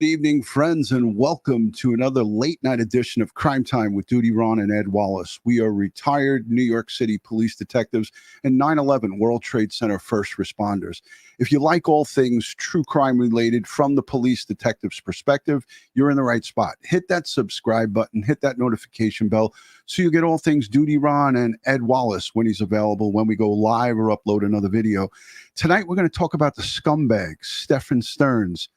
Good evening, friends, and welcome to another late-night edition of Crime Time with DutyRon and Ed Wallace. We are retired New York City police detectives and 9/11 World Trade Center first responders. If you like all things true crime-related from the police detective's perspective, you're in the right spot. Hit that subscribe button, hit that notification bell, so you get all things DutyRon and Ed Wallace when he's available, when we go live or upload another video. Tonight, we're going to talk about the scumbag, Stephan Sterns.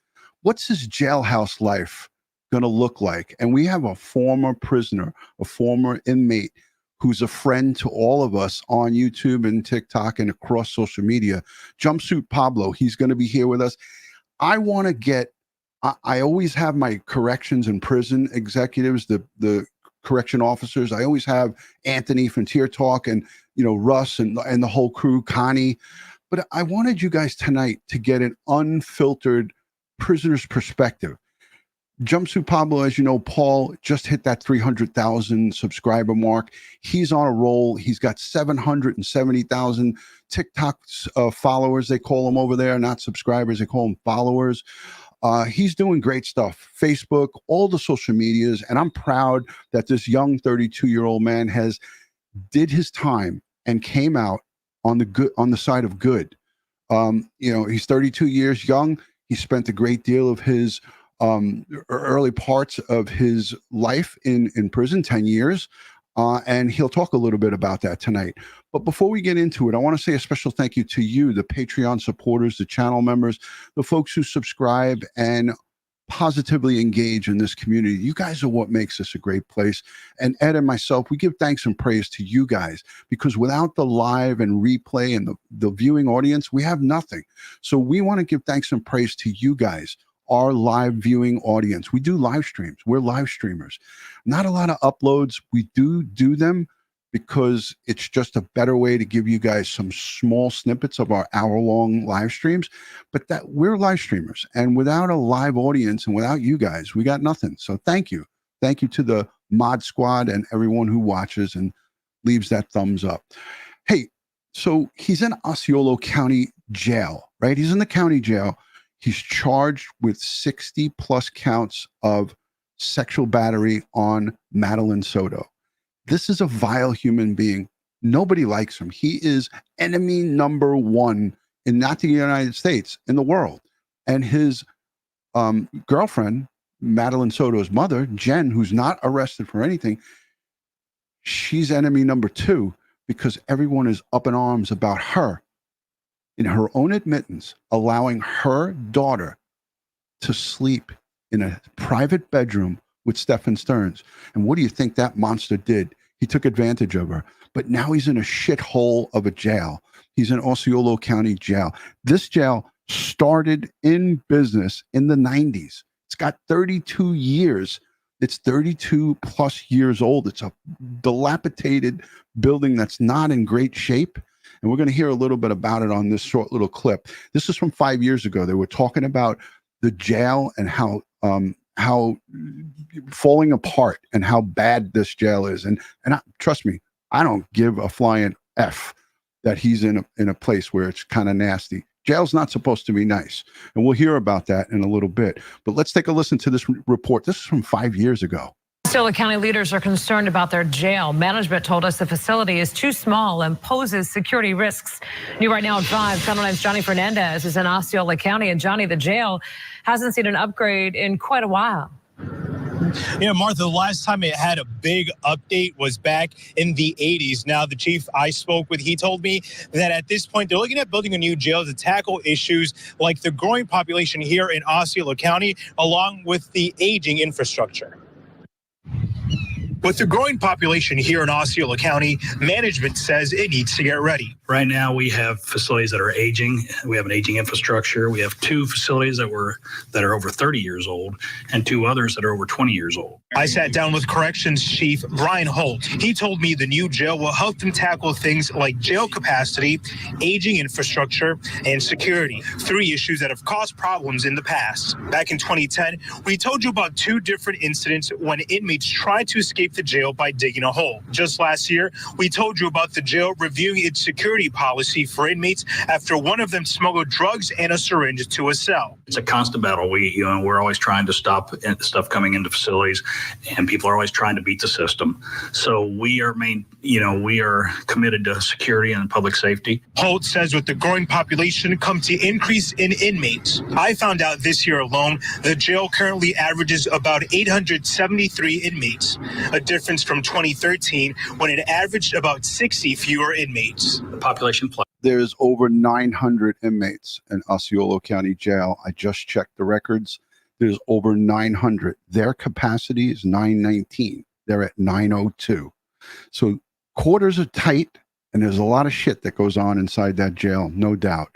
What's his jailhouse life going to look like? And we have a former prisoner, a former inmate who's a friend to all of us on YouTube and TikTok and across social media. Jumpsuit Pablo, he's going to be here with us. I want to get, I always have my corrections and prison executives, the correction officers. I always have Anthony from Tier Talk and, Russ and the whole crew, Connie. But I wanted you guys tonight to get an unfiltered prisoner's perspective. Jumpsuit Pablo, as you know, Paul just hit that 300,000 subscriber mark. He's on a roll. He's got 770,000 TikTok followers. They call them over there, not subscribers. They call them followers. He's doing great stuff. Facebook, all the social medias. And I'm proud that this young 32-year-old man did his time and came out on the side of good. He's 32 years young. He spent a great deal of his early parts of his life in prison, 10 years, and he'll talk a little bit about that tonight. But before we get into it, I want to say a special thank you to you, the Patreon supporters, the channel members, the folks who subscribe and positively engage in this community. You guys are what makes this a great place. And Ed and myself, we give thanks and praise to you guys, because without the live and replay and the viewing audience, we have nothing. So we want to give thanks and praise to you guys, our live viewing audience. We do live streams. We're live streamers. Not a lot of uploads. We do them because it's just a better way to give you guys some small snippets of our hour-long live streams. But that we're live streamers, and without a live audience and without you guys, we got nothing. So thank you. Thank you to the mod squad and everyone who watches and leaves that thumbs up. Hey, so he's in Osceola County Jail, right? He's in the county jail. He's charged with 60 plus counts of sexual battery on Meline Soto. This is a vile human being. Nobody likes him. He is enemy number one in not the United States, in the world. And his girlfriend, Madeline Soto's mother, Jen, who's not arrested for anything, she's enemy number two, because everyone is up in arms about her, in her own admittance, allowing her daughter to sleep in a private bedroom with Stephan Sterns. And what do you think that monster did? He took advantage of her. But now he's in a shithole of a jail. He's in Osceola County Jail. This jail started in business in the 90s. It's got 32 years. It's 32 plus years old. It's a dilapidated building that's not in great shape. And we're going to hear a little bit about it on this short little clip. This is from 5 years ago. They were talking about the jail and how falling apart and how bad this jail is. And trust me, I don't give a flying F that he's in a place where it's kind of nasty. Jail's not supposed to be nice. And we'll hear about that in a little bit. But let's take a listen to this report. This is from 5 years ago. Osceola County leaders are concerned about their jail. Management told us the facility is too small and poses security risks. New right now at 5, Channel 9's Johnny Fernandez is in Osceola County. And Johnny, the jail hasn't seen an upgrade in quite a while. Yeah, Martha, the last time it had a big update was back in the 80s. Now, the chief I spoke with, he told me that at this point, they're looking at building a new jail to tackle issues like the growing population here in Osceola County, along with the aging infrastructure. With the growing population here in Osceola County, management says it needs to get ready. Right now, we have facilities that are aging. We have an aging infrastructure. We have 2 facilities that are over 30 years old and 2 others that are over 20 years old. I sat down with Corrections Chief Brian Holt. He told me the new jail will help them tackle things like jail capacity, aging infrastructure, and security, 3 issues that have caused problems in the past. Back in 2010, we told you about 2 different incidents when inmates tried to escape the jail by digging a hole. Just last year, we told you about the jail reviewing its security policy for inmates after one of them smuggled drugs and a syringe to a cell. It's a constant battle. We're always trying to stop stuff coming into facilities, and people are always trying to beat the system. So we are committed to security and public safety. Holt says with the growing population comes the increase in inmates. I found out this year alone, the jail currently averages about 873 inmates, a difference from 2013 when it averaged about 60 fewer inmates. The population plus. There's over 900 inmates in Osceola County Jail. I just checked the records. There's over 900. Their capacity is 919. They're at 902. So quarters are tight, and there's a lot of shit that goes on inside that jail, no doubt.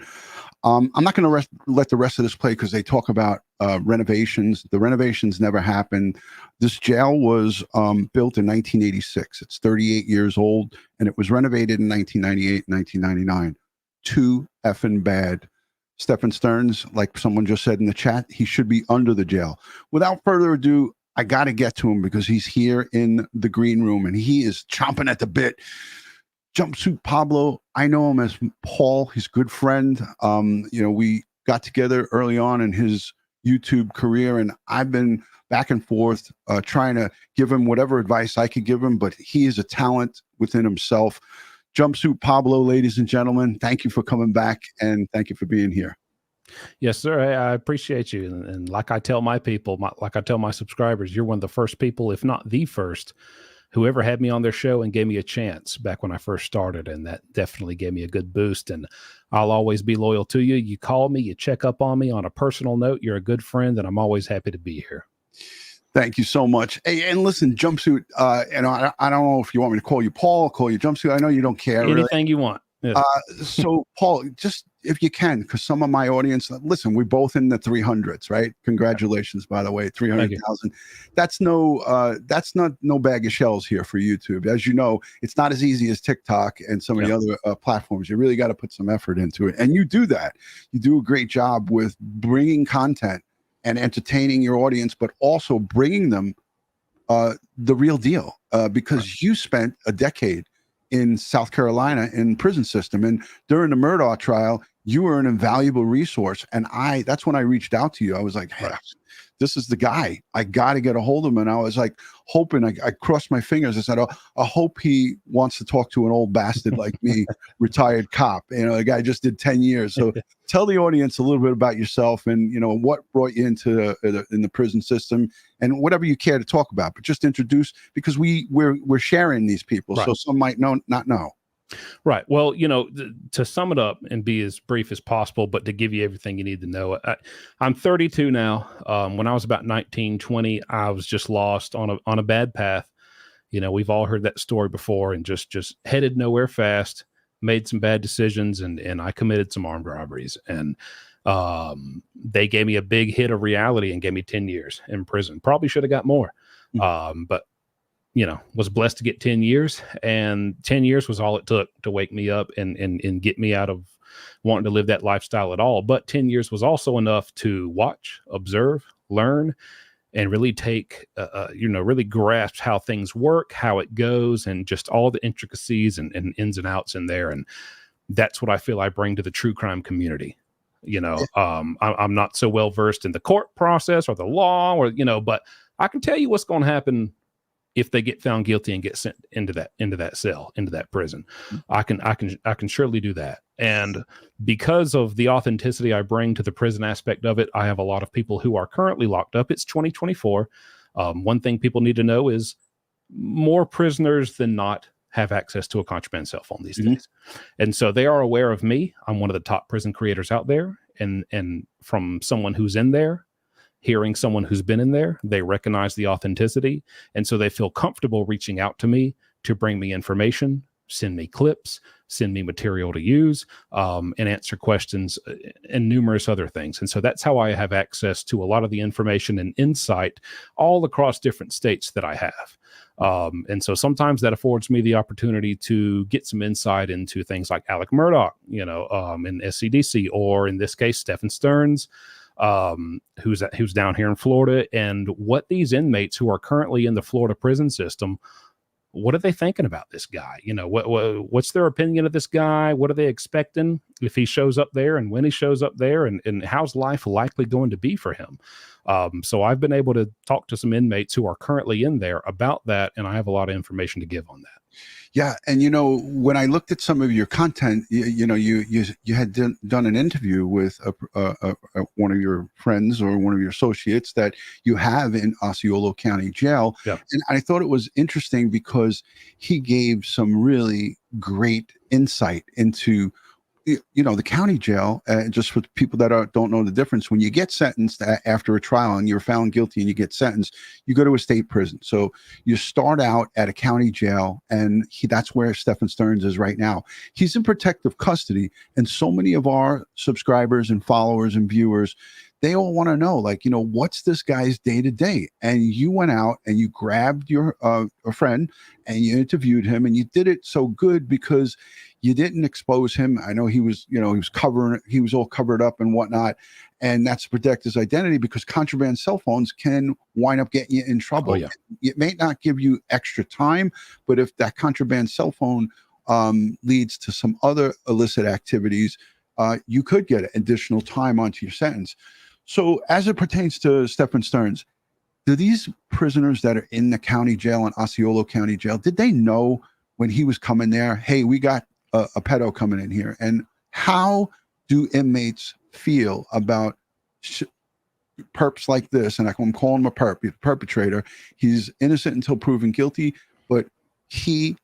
I'm not going to let the rest of this play because they talk about renovations. The renovations never happened. This jail was built in 1986. It's 38 years old, and it was renovated in 1998 and 1999. Too effing bad. Stephan Sterns, like someone just said in the chat, he should be under the jail. Without further ado, I got to get to him because he's here in the green room, and he is chomping at the bit. Jumpsuit Pablo, I know him as Paul, his good friend. We got together early on in his YouTube career, and I've been back and forth trying to give him whatever advice I could give him, but he is a talent within himself. Jumpsuit Pablo, ladies and gentlemen, thank you for coming back, and thank you for being here. Yes, sir. I appreciate you. And like I tell my people, like I tell my subscribers, you're one of the first people, if not the first, whoever had me on their show and gave me a chance back when I first started. And that definitely gave me a good boost. And I'll always be loyal to you. You call me, you check up on me on a personal note. You're a good friend, and I'm always happy to be here. Thank you so much. Hey, and listen, Jumpsuit, I don't know if you want me to call you Paul, call you Jumpsuit. I know you don't care. Anything really. You want. Yeah. So, Paul, just if you can, because some of my audience, listen, we're both in the 300s, right? Congratulations, by the way, 300,000. That's not no bag of shells here for YouTube. As you know, it's not as easy as TikTok and some of the other platforms. You really got to put some effort into it. And you do that. You do a great job with bringing content and entertaining your audience, but also bringing them the real deal because you spent a decade in South Carolina in prison system. And during the Murdaugh trial, you were an invaluable resource. And that's when I reached out to you. I was like, hey, this is the guy. I got to get a hold of him. And I was like hoping, I crossed my fingers. I said, I hope he wants to talk to an old bastard like me, retired cop. The guy just did 10 years. So tell the audience a little bit about yourself and, what brought you into in the prison system and whatever you care to talk about. But just introduce, because we're sharing these people. Right. So some might not know. Right. Well, to sum it up and be as brief as possible, but to give you everything you need to know, I'm 32 now. When I was about 19, 20, I was just lost on a bad path. We've all heard that story before, and just headed nowhere fast, made some bad decisions, and I committed some armed robberies. And they gave me a big hit of reality and gave me 10 years in prison. Probably should have got more. But was blessed to get 10 years, and 10 years was all it took to wake me up and get me out of wanting to live that lifestyle at all. But 10 years was also enough to watch, observe, learn, and really take, really grasp how things work, how it goes, and just all the intricacies and ins and outs in there. And that's what I feel I bring to the true crime community. I'm not so well versed in the court process or the law but I can tell you what's going to happen if they get found guilty and get sent into that cell, into that prison. I can surely do that. And because of the authenticity I bring to the prison aspect of it, I have a lot of people who are currently locked up. It's 2024. One thing people need to know is more prisoners than not have access to a contraband cell phone these days. And so they are aware of me. I'm one of the top prison creators out there. And from someone who's in there, hearing someone who's been in there, they recognize the authenticity. And so they feel comfortable reaching out to me to bring me information, send me clips, send me material to use, and answer questions and numerous other things. And so that's how I have access to a lot of the information and insight all across different states that I have. And so sometimes that affords me the opportunity to get some insight into things like Alec Murdaugh, in SCDC, or in this case, Stephan Sterns, who's down here in Florida, and what these inmates who are currently in the Florida prison system, what are they thinking about this guy? You know, what's their opinion of this guy? What are they expecting if he shows up there, and when he shows up there, and how's life likely going to be for him? So I've been able to talk to some inmates who are currently in there about that, and I have a lot of information to give on that. Yeah, and when I looked at some of your content, you had done an interview with one of your friends or one of your associates that you have in Osceola County Jail, yeah. And I thought it was interesting because he gave some really great insight into the county jail. Just for people that don't know the difference, when you get sentenced after a trial and you're found guilty and you get sentenced, you go to a state prison. So you start out at a county jail, and that's where Stephan Sterns is right now. He's in protective custody, and so many of our subscribers and followers and viewers, they all want to know, what's this guy's day to day? And you went out and you grabbed your a friend and you interviewed him, and you did it so good because you didn't expose him. I know he was all covered up and whatnot, and that's to protect his identity, because contraband cell phones can wind up getting you in trouble. Oh, yeah. It may not give you extra time, but if that contraband cell phone leads to some other illicit activities, you could get additional time onto your sentence. So as it pertains to Stephan Sterns, do these prisoners that are in the county jail and Osceola County Jail, did they know when he was coming there, hey, we got a pedo coming in here? And how do inmates feel about perps like this? And I'm calling him a perp, he's a perpetrator. He's innocent until proven guilty, but he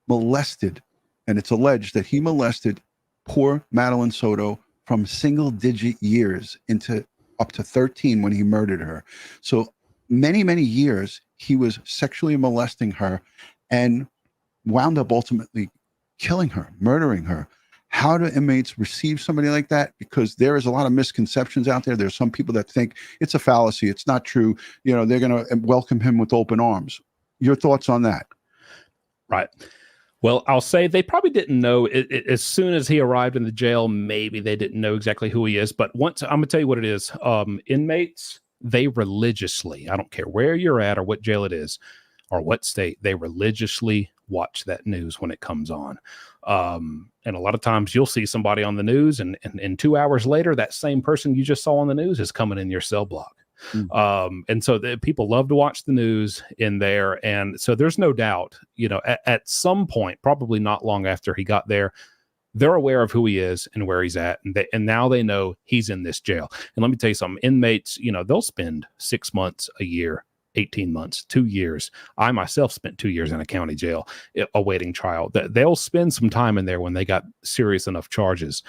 molested, and it's alleged that he molested poor Meline Soto from single-digit years into up to 13 when he murdered her. So many, many years he was sexually molesting her and wound up ultimately killing her, murdering her. How do inmates receive somebody like that? Because there is a lot of misconceptions out there. There's some people that think it's a fallacy, it's not true. They're going to welcome him with open arms. Your thoughts on that? Right. Well, I'll say they probably didn't know as soon as he arrived in the jail. Maybe they didn't know exactly who he is. But once, I'm going to tell you what it is. Inmates, they religiously, I don't care where you're at or what jail it is or what state, they religiously watch that news when it comes on. And a lot of times you'll see somebody on the news, and 2 hours later, that same person you just saw on the news is coming in your cell block. Mm-hmm. And so people love to watch the news in there. And so there's no doubt, at some point, probably not long after he got there, they're aware of who he is and where he's at. And now they know he's in this jail. And let me tell you something, inmates, they'll spend 6 months, a year, 18 months, 2 years. I myself spent 2 years in a county jail awaiting trial. They'll spend some time in there when they got serious enough charges.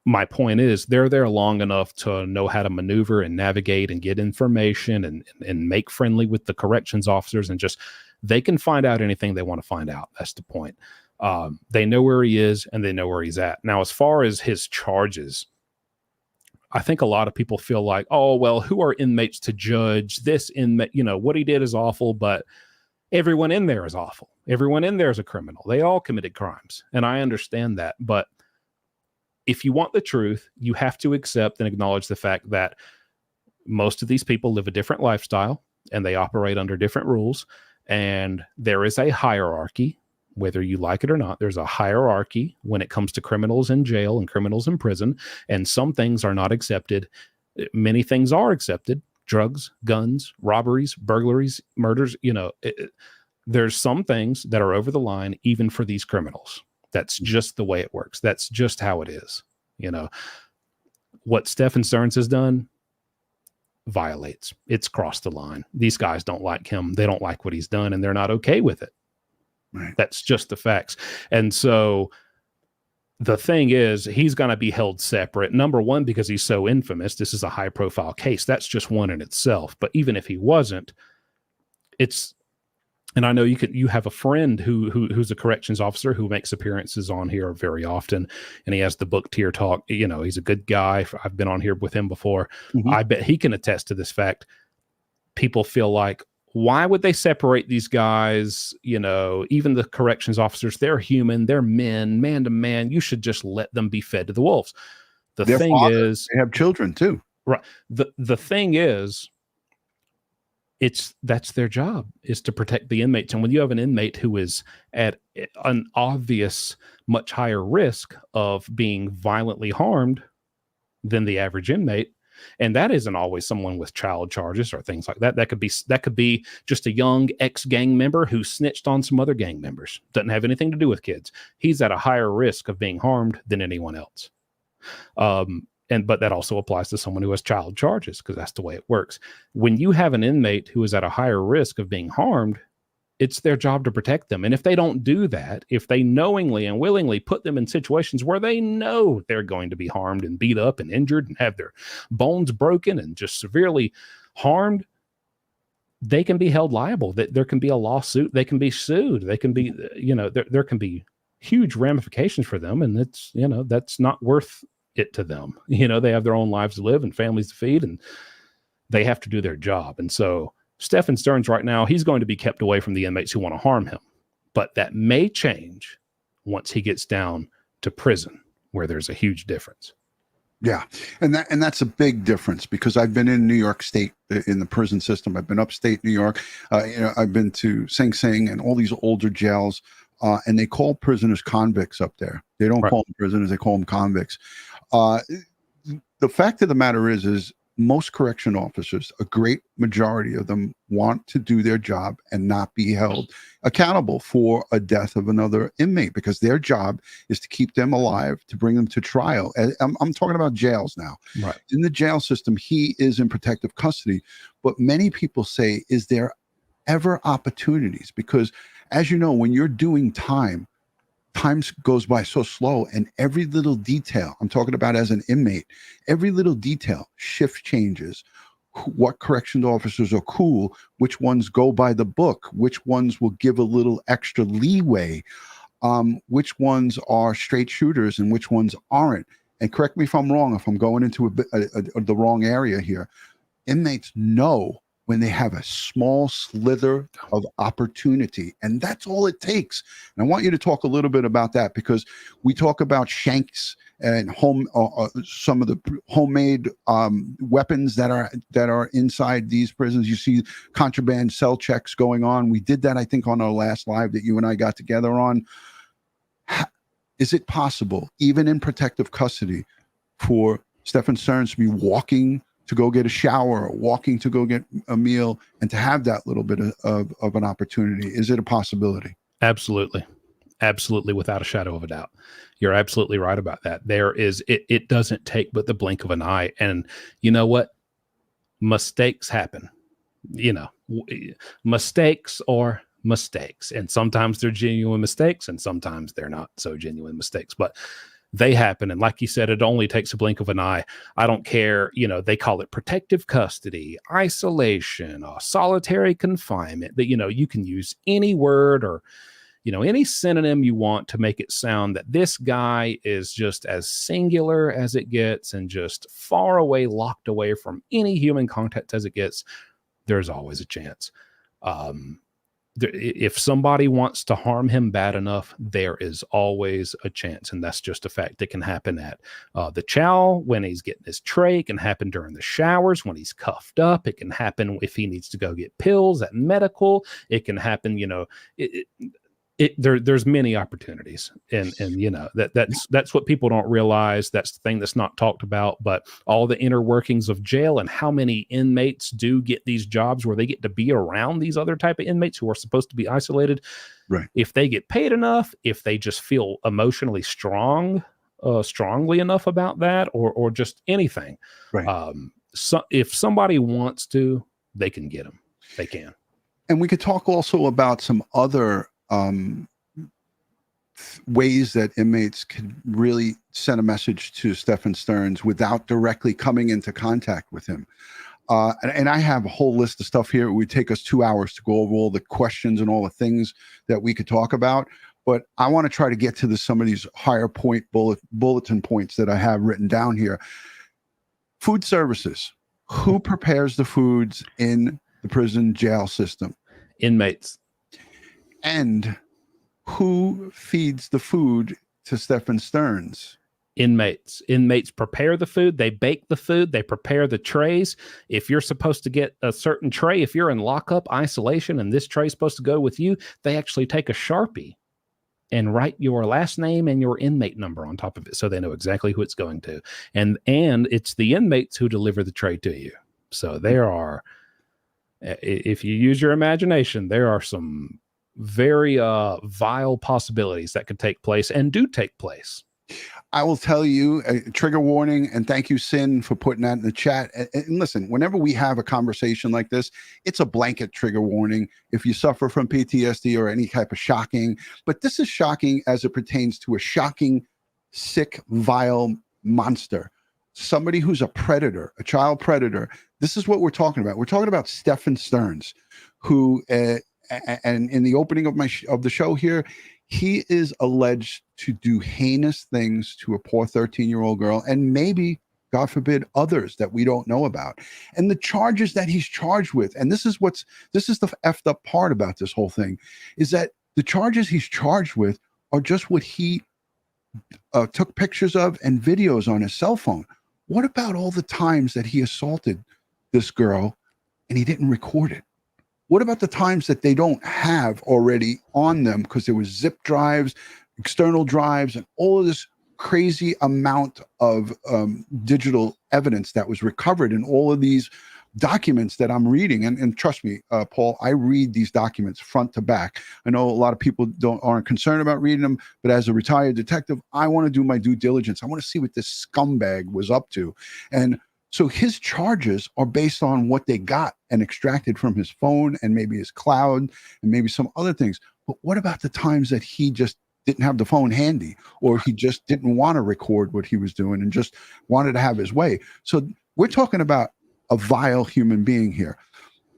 My point is, they're there long enough to know how to maneuver and navigate and get information and make friendly with the corrections officers, and just, they can find out anything they want to find out. That's the point. They know where he is and they know where he's at. Now, as far as his charges, I think a lot of people feel like, oh, well, who are inmates to judge this inmate? What he did is awful, but everyone in there is awful. Everyone in there is a criminal. They all committed crimes. And I understand that. But if you want the truth, you have to accept and acknowledge the fact that most of these people live a different lifestyle and they operate under different rules. And there is a hierarchy, whether you like it or not. There's a hierarchy when it comes to criminals in jail and criminals in prison. And some things are not accepted. Many things are accepted. Drugs, guns, robberies, burglaries, murders. There's some things that are over the line, even for these criminals. That's just the way it works. That's just how it is. What Stephan Sterns has done violates. It's crossed the line. These guys don't like him. They don't like what he's done, and they're not okay with it. Right. That's just the facts. And so the thing is, he's going to be held separate. Number one, because he's so infamous. This is a high profile case. That's just one in itself. But even if he wasn't, and I know you have a friend who's a corrections officer who makes appearances on here very often, and he has the book Tier Talk. He's a good guy. I've been on here with him before. Mm-hmm. I bet he can attest to this fact. People feel like, why would they separate these guys? Even the corrections officers, they're human, they're men, man to man. You should just let them be fed to the wolves. The Their thing fathers, is, they have children too. right. The thing is, that's their job, is to protect the inmates. And when you have an inmate who is at an obvious, much higher risk of being violently harmed than the average inmate, and that isn't always someone with child charges or things like that. That could be just a young ex-gang member who snitched on some other gang members. Doesn't have anything to do with kids. He's at a higher risk of being harmed than anyone else. But that also applies to someone who has child charges, because that's the way it works. When you have an inmate who is at a higher risk of being harmed, it's their job to protect them. And if they don't do that, if they knowingly and willingly put them in situations where they know they're going to be harmed and beat up and injured and have their bones broken and just severely harmed, they can be held liable. That there can be a lawsuit. They can be sued. They can be, there can be huge ramifications for them. And it's, that's not worth it to them. They have their own lives to live and families to feed, and they have to do their job. And so Stephan Sterns right now, he's going to be kept away from the inmates who want to harm him, but that may change once he gets down to prison, where there's a huge difference. Yeah. And that's a big difference, because I've been in New York State in the prison system. I've been upstate New York. I've been to Sing Sing and all these older jails, and they call prisoners convicts up there. They don't call them prisoners. They call them convicts. The fact of the matter is most correction officers, a great majority of them, want to do their job and not be held accountable for a death of another inmate, because their job is to keep them alive, to bring them to trial. And I'm talking about jails now. Right. In the jail system, he is in protective custody. But many people say, is there ever opportunities? Because as you know, when you're doing time goes by so slow, and every little detail, I'm talking about as an inmate, every little detail, shift changes, what corrections officers are cool, which ones go by the book, which ones will give a little extra leeway, which ones are straight shooters and which ones aren't. And correct me if I'm wrong, if I'm going into the wrong area here. Inmates know when they have a small slither of opportunity, and that's all it takes. And I want you to talk a little bit about that, because we talk about shanks and some of the homemade weapons that are inside these prisons. You see contraband cell checks going on. We did that, I think, on our last live that you and I got together on. Is it possible, even in protective custody, for Stephan Sterns to be walking to go get a shower, or walking to go get a meal, and to have that little bit of an opportunity? Is it a possibility? Absolutely. Absolutely. Without a shadow of a doubt. You're absolutely right about that. It doesn't take but the blink of an eye. And you know what? Mistakes happen. Mistakes are mistakes. And sometimes they're genuine mistakes, and sometimes they're not so genuine mistakes. But they happen. And like you said, it only takes a blink of an eye. I don't care. They call it protective custody, isolation, solitary confinement. That, you can use any word or, any synonym you want to make it sound that this guy is just as singular as it gets and just far away, locked away from any human contact as it gets. There's always a chance. If somebody wants to harm him bad enough, there is always a chance. And that's just a fact. It can happen at the chow when he's getting his tray. It can happen during the showers when he's cuffed up. It can happen if he needs to go get pills at medical. It can happen, there's many opportunities, and that's what people don't realize. That's the thing that's not talked about. But all the inner workings of jail, and how many inmates do get these jobs where they get to be around these other type of inmates who are supposed to be isolated. Right. If they get paid enough, if they just feel emotionally strongly enough about that, or just anything. Right. So if somebody wants to, they can get them. They can. And we could talk also about some other ways that inmates can really send a message to Stephan Sterns without directly coming into contact with him. And I have a whole list of stuff here. It would take us 2 hours to go over all the questions and all the things that we could talk about. But I want to try to get to some of these higher point bulletin points that I have written down here. Food services. Who prepares the foods in the prison jail system? Inmates. And who feeds the food to Stephan Sterns? Inmates prepare the food, they bake the food, they prepare the trays. If you're supposed to get a certain tray, if you're in lockup isolation and this tray is supposed to go with you, they actually take a Sharpie and write your last name and your inmate number on top of it so they know exactly who it's going to. And it's the inmates who deliver the tray to you. So there are, if you use your imagination, there are some very vile possibilities that could take place and do take place. I will tell you a trigger warning, and thank you, Sin, for putting that in the chat. And listen, whenever we have a conversation like this, it's a blanket trigger warning if you suffer from PTSD or any type of shocking. But this is shocking as it pertains to a shocking, sick, vile monster. Somebody who's a predator, a child predator. This is what we're talking about. We're talking about Stephan Sterns, who, and in the opening of the show here, he is alleged to do heinous things to a poor 13-year-old girl, and maybe, God forbid, others that we don't know about. And the charges that he's charged with, and this is the effed up part about this whole thing, is that the charges he's charged with are just what he took pictures of and videos on his cell phone. What about all the times that he assaulted this girl and he didn't record it? What about the times that they don't have already on them because there was zip drives, external drives, and all of this crazy amount of digital evidence that was recovered in all of these documents that I'm reading? And trust me, Paul, I read these documents front to back. I know a lot of people aren't concerned about reading them, but as a retired detective, I want to do my due diligence. I want to see what this scumbag was up to. And so his charges are based on what they got and extracted from his phone and maybe his cloud and maybe some other things. But what about the times that he just didn't have the phone handy, or he just didn't want to record what he was doing and just wanted to have his way? So we're talking about a vile human being here.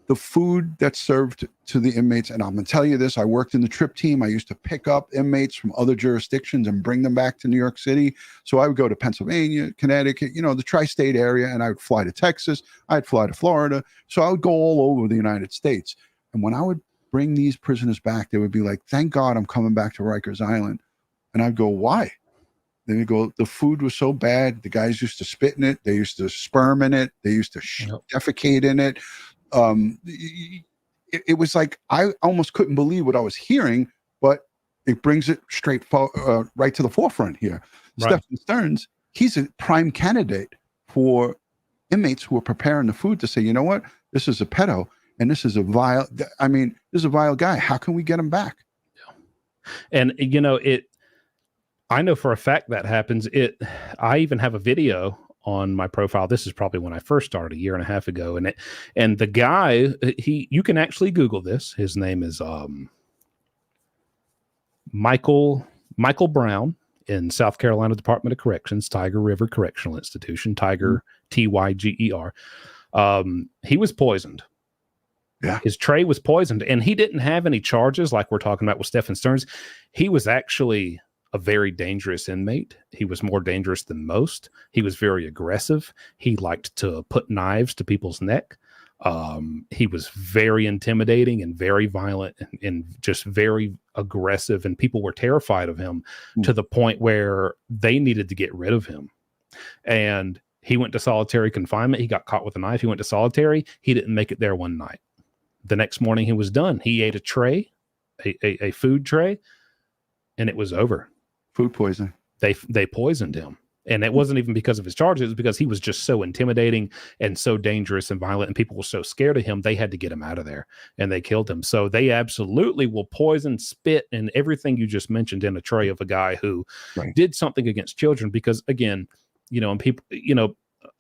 The food that's served to the inmates, and I'm going to tell you this, I worked in the trip team. I used to pick up inmates from other jurisdictions and bring them back to New York City. So I would go to Pennsylvania, Connecticut, the tri-state area, and I would fly to Texas. I'd fly to Florida. So I would go all over the United States. And when I would bring these prisoners back, they would be like, thank God I'm coming back to Rikers Island. And I'd go, why? Then you go, the food was so bad. The guys used to spit in it. They used to sperm in it. They used to defecate in it. It was like I almost couldn't believe what I was hearing, but it brings it right to the forefront here. Right. Stephan Sterns, he's a prime candidate for inmates who are preparing the food to say, you know what, this is a pedo and this is a vile. This is a vile guy. How can we get him back? Yeah. And I know for a fact that happens. I even have a video on my profile. This is probably when I first started a year and a half ago. And the guy, you can actually Google this. His name is Michael Brown in South Carolina Department of Corrections, Tiger River Correctional Institution, Tiger, Tyger. He was poisoned. Yeah. His tray was poisoned, and he didn't have any charges like we're talking about with Stephan Sterns. He was actually a very dangerous inmate. He was more dangerous than most. He was very aggressive. He liked to put knives to people's neck. He was very intimidating and very violent and just very aggressive. And people were terrified of him to the point where they needed to get rid of him. And he went to solitary confinement. He got caught with a knife. He went to solitary. He didn't make it there one night. The next morning he was done. He ate a tray, a food tray, and it was over. Food poisoning. They poisoned him. And it wasn't even because of his charges. It was because he was just so intimidating and so dangerous and violent, and people were so scared of him, they had to get him out of there, and they killed him. So they absolutely will poison, spit, and everything you just mentioned in a tray of a guy who did something against children. Because again, and people,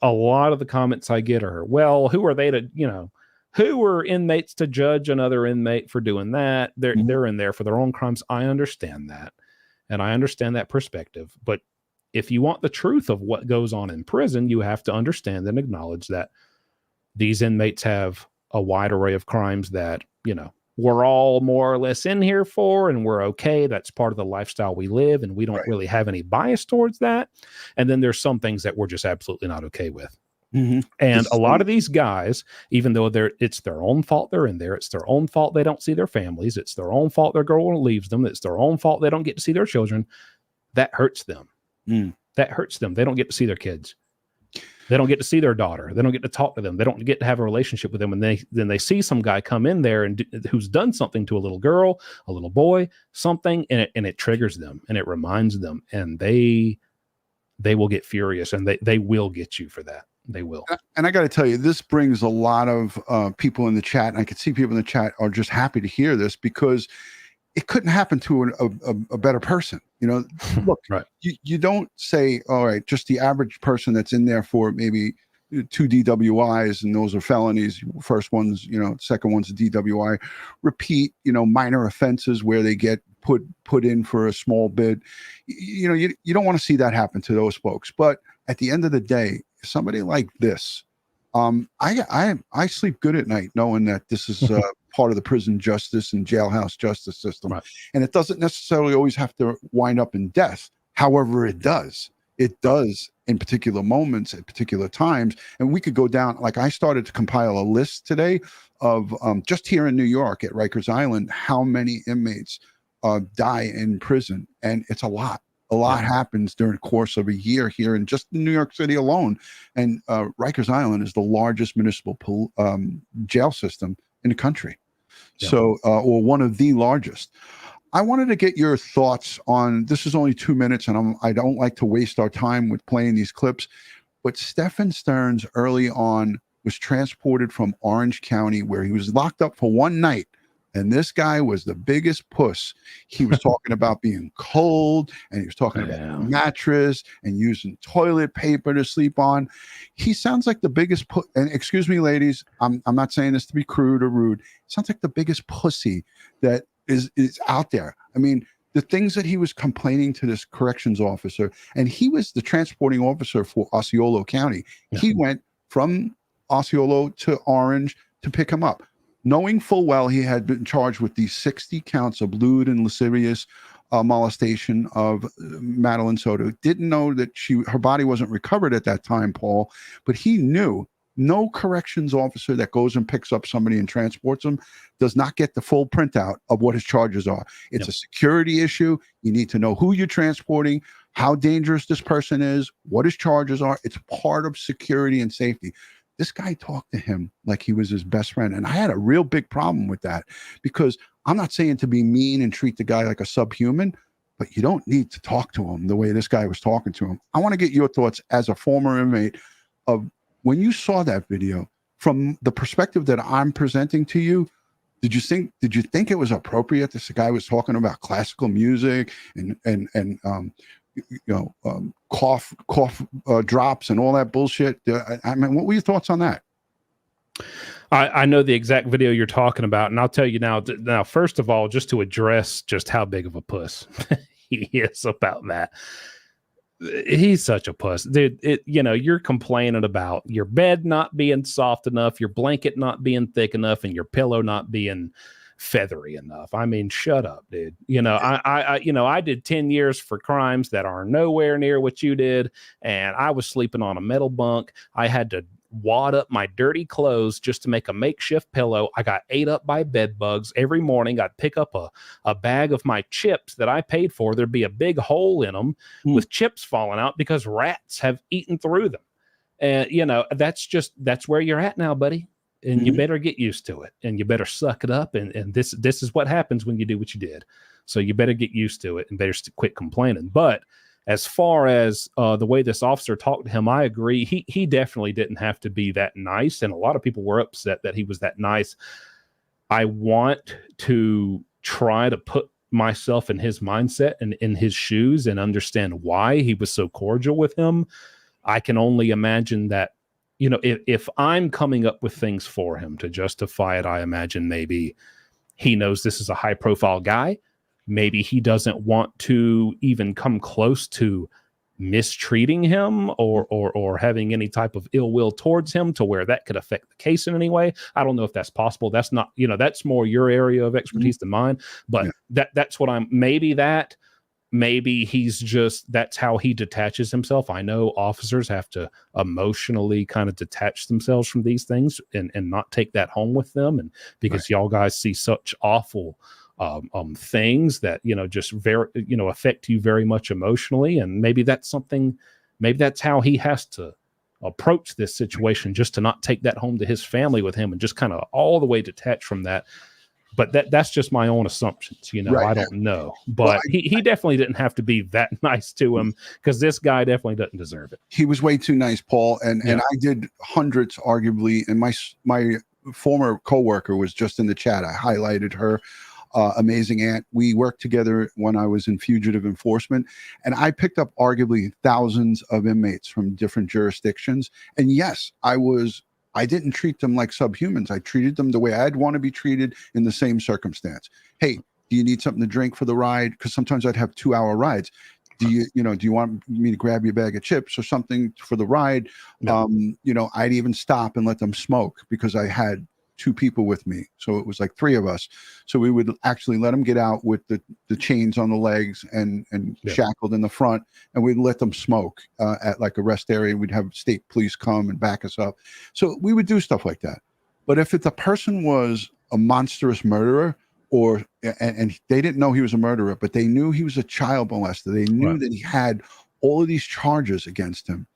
a lot of the comments I get are, well, who are they to, who are inmates to judge another inmate for doing that? They're in there for their own crimes. I understand that. And I understand that perspective. But if you want the truth of what goes on in prison, you have to understand and acknowledge that these inmates have a wide array of crimes that, we're all more or less in here for, and we're okay. That's part of the lifestyle we live, and we don't really have any bias towards that. And then there's some things that we're just absolutely not okay with. Mm-hmm. And a lot of these guys, even though it's their own fault they're in there, it's their own fault they don't see their families, it's their own fault their girl leaves them, it's their own fault they don't get to see their children, that hurts them. That hurts them. They don't get to see their kids. They don't get to see their daughter. They don't get to talk to them. They don't get to have a relationship with them. And then they see some guy come in there and who's done something to a little girl, a little boy, something, and it triggers them and it reminds them, and they will get furious, and they will get you for that. They will. And I got to tell you, this brings a lot of people in the chat, and I can see people in the chat are just happy to hear this, because it couldn't happen to a better person. You know, look, right. you don't say, all right, just the average person that's in there for maybe 2 DWIs, and those are felonies. First one's, second one's a DWI. Repeat, minor offenses where they get put in for a small bit. You don't want to see that happen to those folks. But at the end of the day, somebody like this, I sleep good at night knowing that this is part of the prison justice and jailhouse justice system. Right. And it doesn't necessarily always have to wind up in death. However, it does. It does in particular moments at particular times. And we could go down, like I started to compile a list today of just here in New York at Rikers Island, how many inmates die in prison. And it's a lot. A lot happens during the course of a year here in just New York City alone. And Rikers Island is the largest municipal jail system in the country. Yeah. So, or one of the largest. I wanted to get your thoughts on, this is only 2 minutes, and I don't like to waste our time with playing these clips, but Stephan Sterns early on was transported from Orange County, where he was locked up for one night. And this guy was the biggest puss. He was talking about being cold, and he was talking about a mattress and using toilet paper to sleep on. He sounds like the biggest and excuse me, ladies, I'm not saying this to be crude or rude. Sounds like the biggest pussy that is out there. I mean, the things that he was complaining to this corrections officer, and he was the transporting officer for Osceola County. Yeah. He went from Osceola to Orange to pick him up, knowing full well he had been charged with these 60 counts of lewd and lascivious molestation of Meline Soto. Didn't know that her body wasn't recovered at that time, Paul, but he knew no corrections officer that goes and picks up somebody and transports them does not get the full printout of what his charges are. It's a security issue. You need to know who you're transporting, how dangerous this person is, what his charges are. It's part of security and safety. This guy talked to him like he was his best friend. And I had a real big problem with that, because I'm not saying to be mean and treat the guy like a subhuman, but you don't need to talk to him the way this guy was talking to him. I want to get your thoughts as a former inmate of when you saw that video from the perspective that I'm presenting to you. Did you think it was appropriate? This guy was talking about classical music and cough drops and all that bullshit. I mean, what were your thoughts on that? I know the exact video you're talking about, and I'll tell you now. Now, first of all, just to address just how big of a puss he is about that. He's such a puss, dude. You're complaining about your bed not being soft enough, your blanket not being thick enough, and your pillow not being feathery enough. I mean, shut up, dude. I did 10 years for crimes that are nowhere near what you did, and I was sleeping on a metal bunk. I had to wad up my dirty clothes just to make a makeshift pillow. I got ate up by bed bugs every morning. I'd pick up a bag of my chips that I paid for. There'd be a big hole in them with chips falling out because rats have eaten through them. And that's where you're at now, buddy. And you better get used to it, and you better suck it up. And this is what happens when you do what you did. So you better get used to it and better quit complaining. But as far as the way this officer talked to him, I agree. He definitely didn't have to be that nice. And a lot of people were upset that he was that nice. I want to try to put myself in his mindset and in his shoes and understand why he was so cordial with him. I can only imagine that, if I'm coming up with things for him to justify it, I imagine maybe he knows this is a high profile guy. Maybe he doesn't want to even come close to mistreating him or having any type of ill will towards him to where that could affect the case in any way. I don't know if that's possible. That's not, that's more your area of expertise than mine, but that's what maybe he's just, that's how he detaches himself. I know officers have to emotionally kind of detach themselves from these things and not take that home with them. And because y'all guys see such awful things that, just very, affect you very much emotionally. And maybe that's how he has to approach this situation, just to not take that home to his family with him and just kind of all the way detach from that. But that's just my own assumptions, Right. I don't know. But he definitely didn't have to be that nice to him, because this guy definitely doesn't deserve it. He was way too nice, Paul. And I did hundreds, arguably, and my former coworker was just in the chat. I highlighted her amazing aunt. We worked together when I was in fugitive enforcement, and I picked up arguably thousands of inmates from different jurisdictions. And yes, I didn't treat them like subhumans. I treated them the way I'd want to be treated in the same circumstance. Hey, do you need something to drink for the ride? Because sometimes I'd have 2-hour rides. Do you want me to grab you a bag of chips or something for the ride? No. I'd even stop and let them smoke, because I had 2 people with me. So it was like 3 of us. So we would actually let them get out with the chains on the legs and shackled in the front, and we'd let them smoke at like a rest area. We'd have state police come and back us up. So we would do stuff like that. But if the person was a monstrous murderer, and they didn't know he was a murderer, but they knew he was a child molester, they knew that he had all of these charges against him,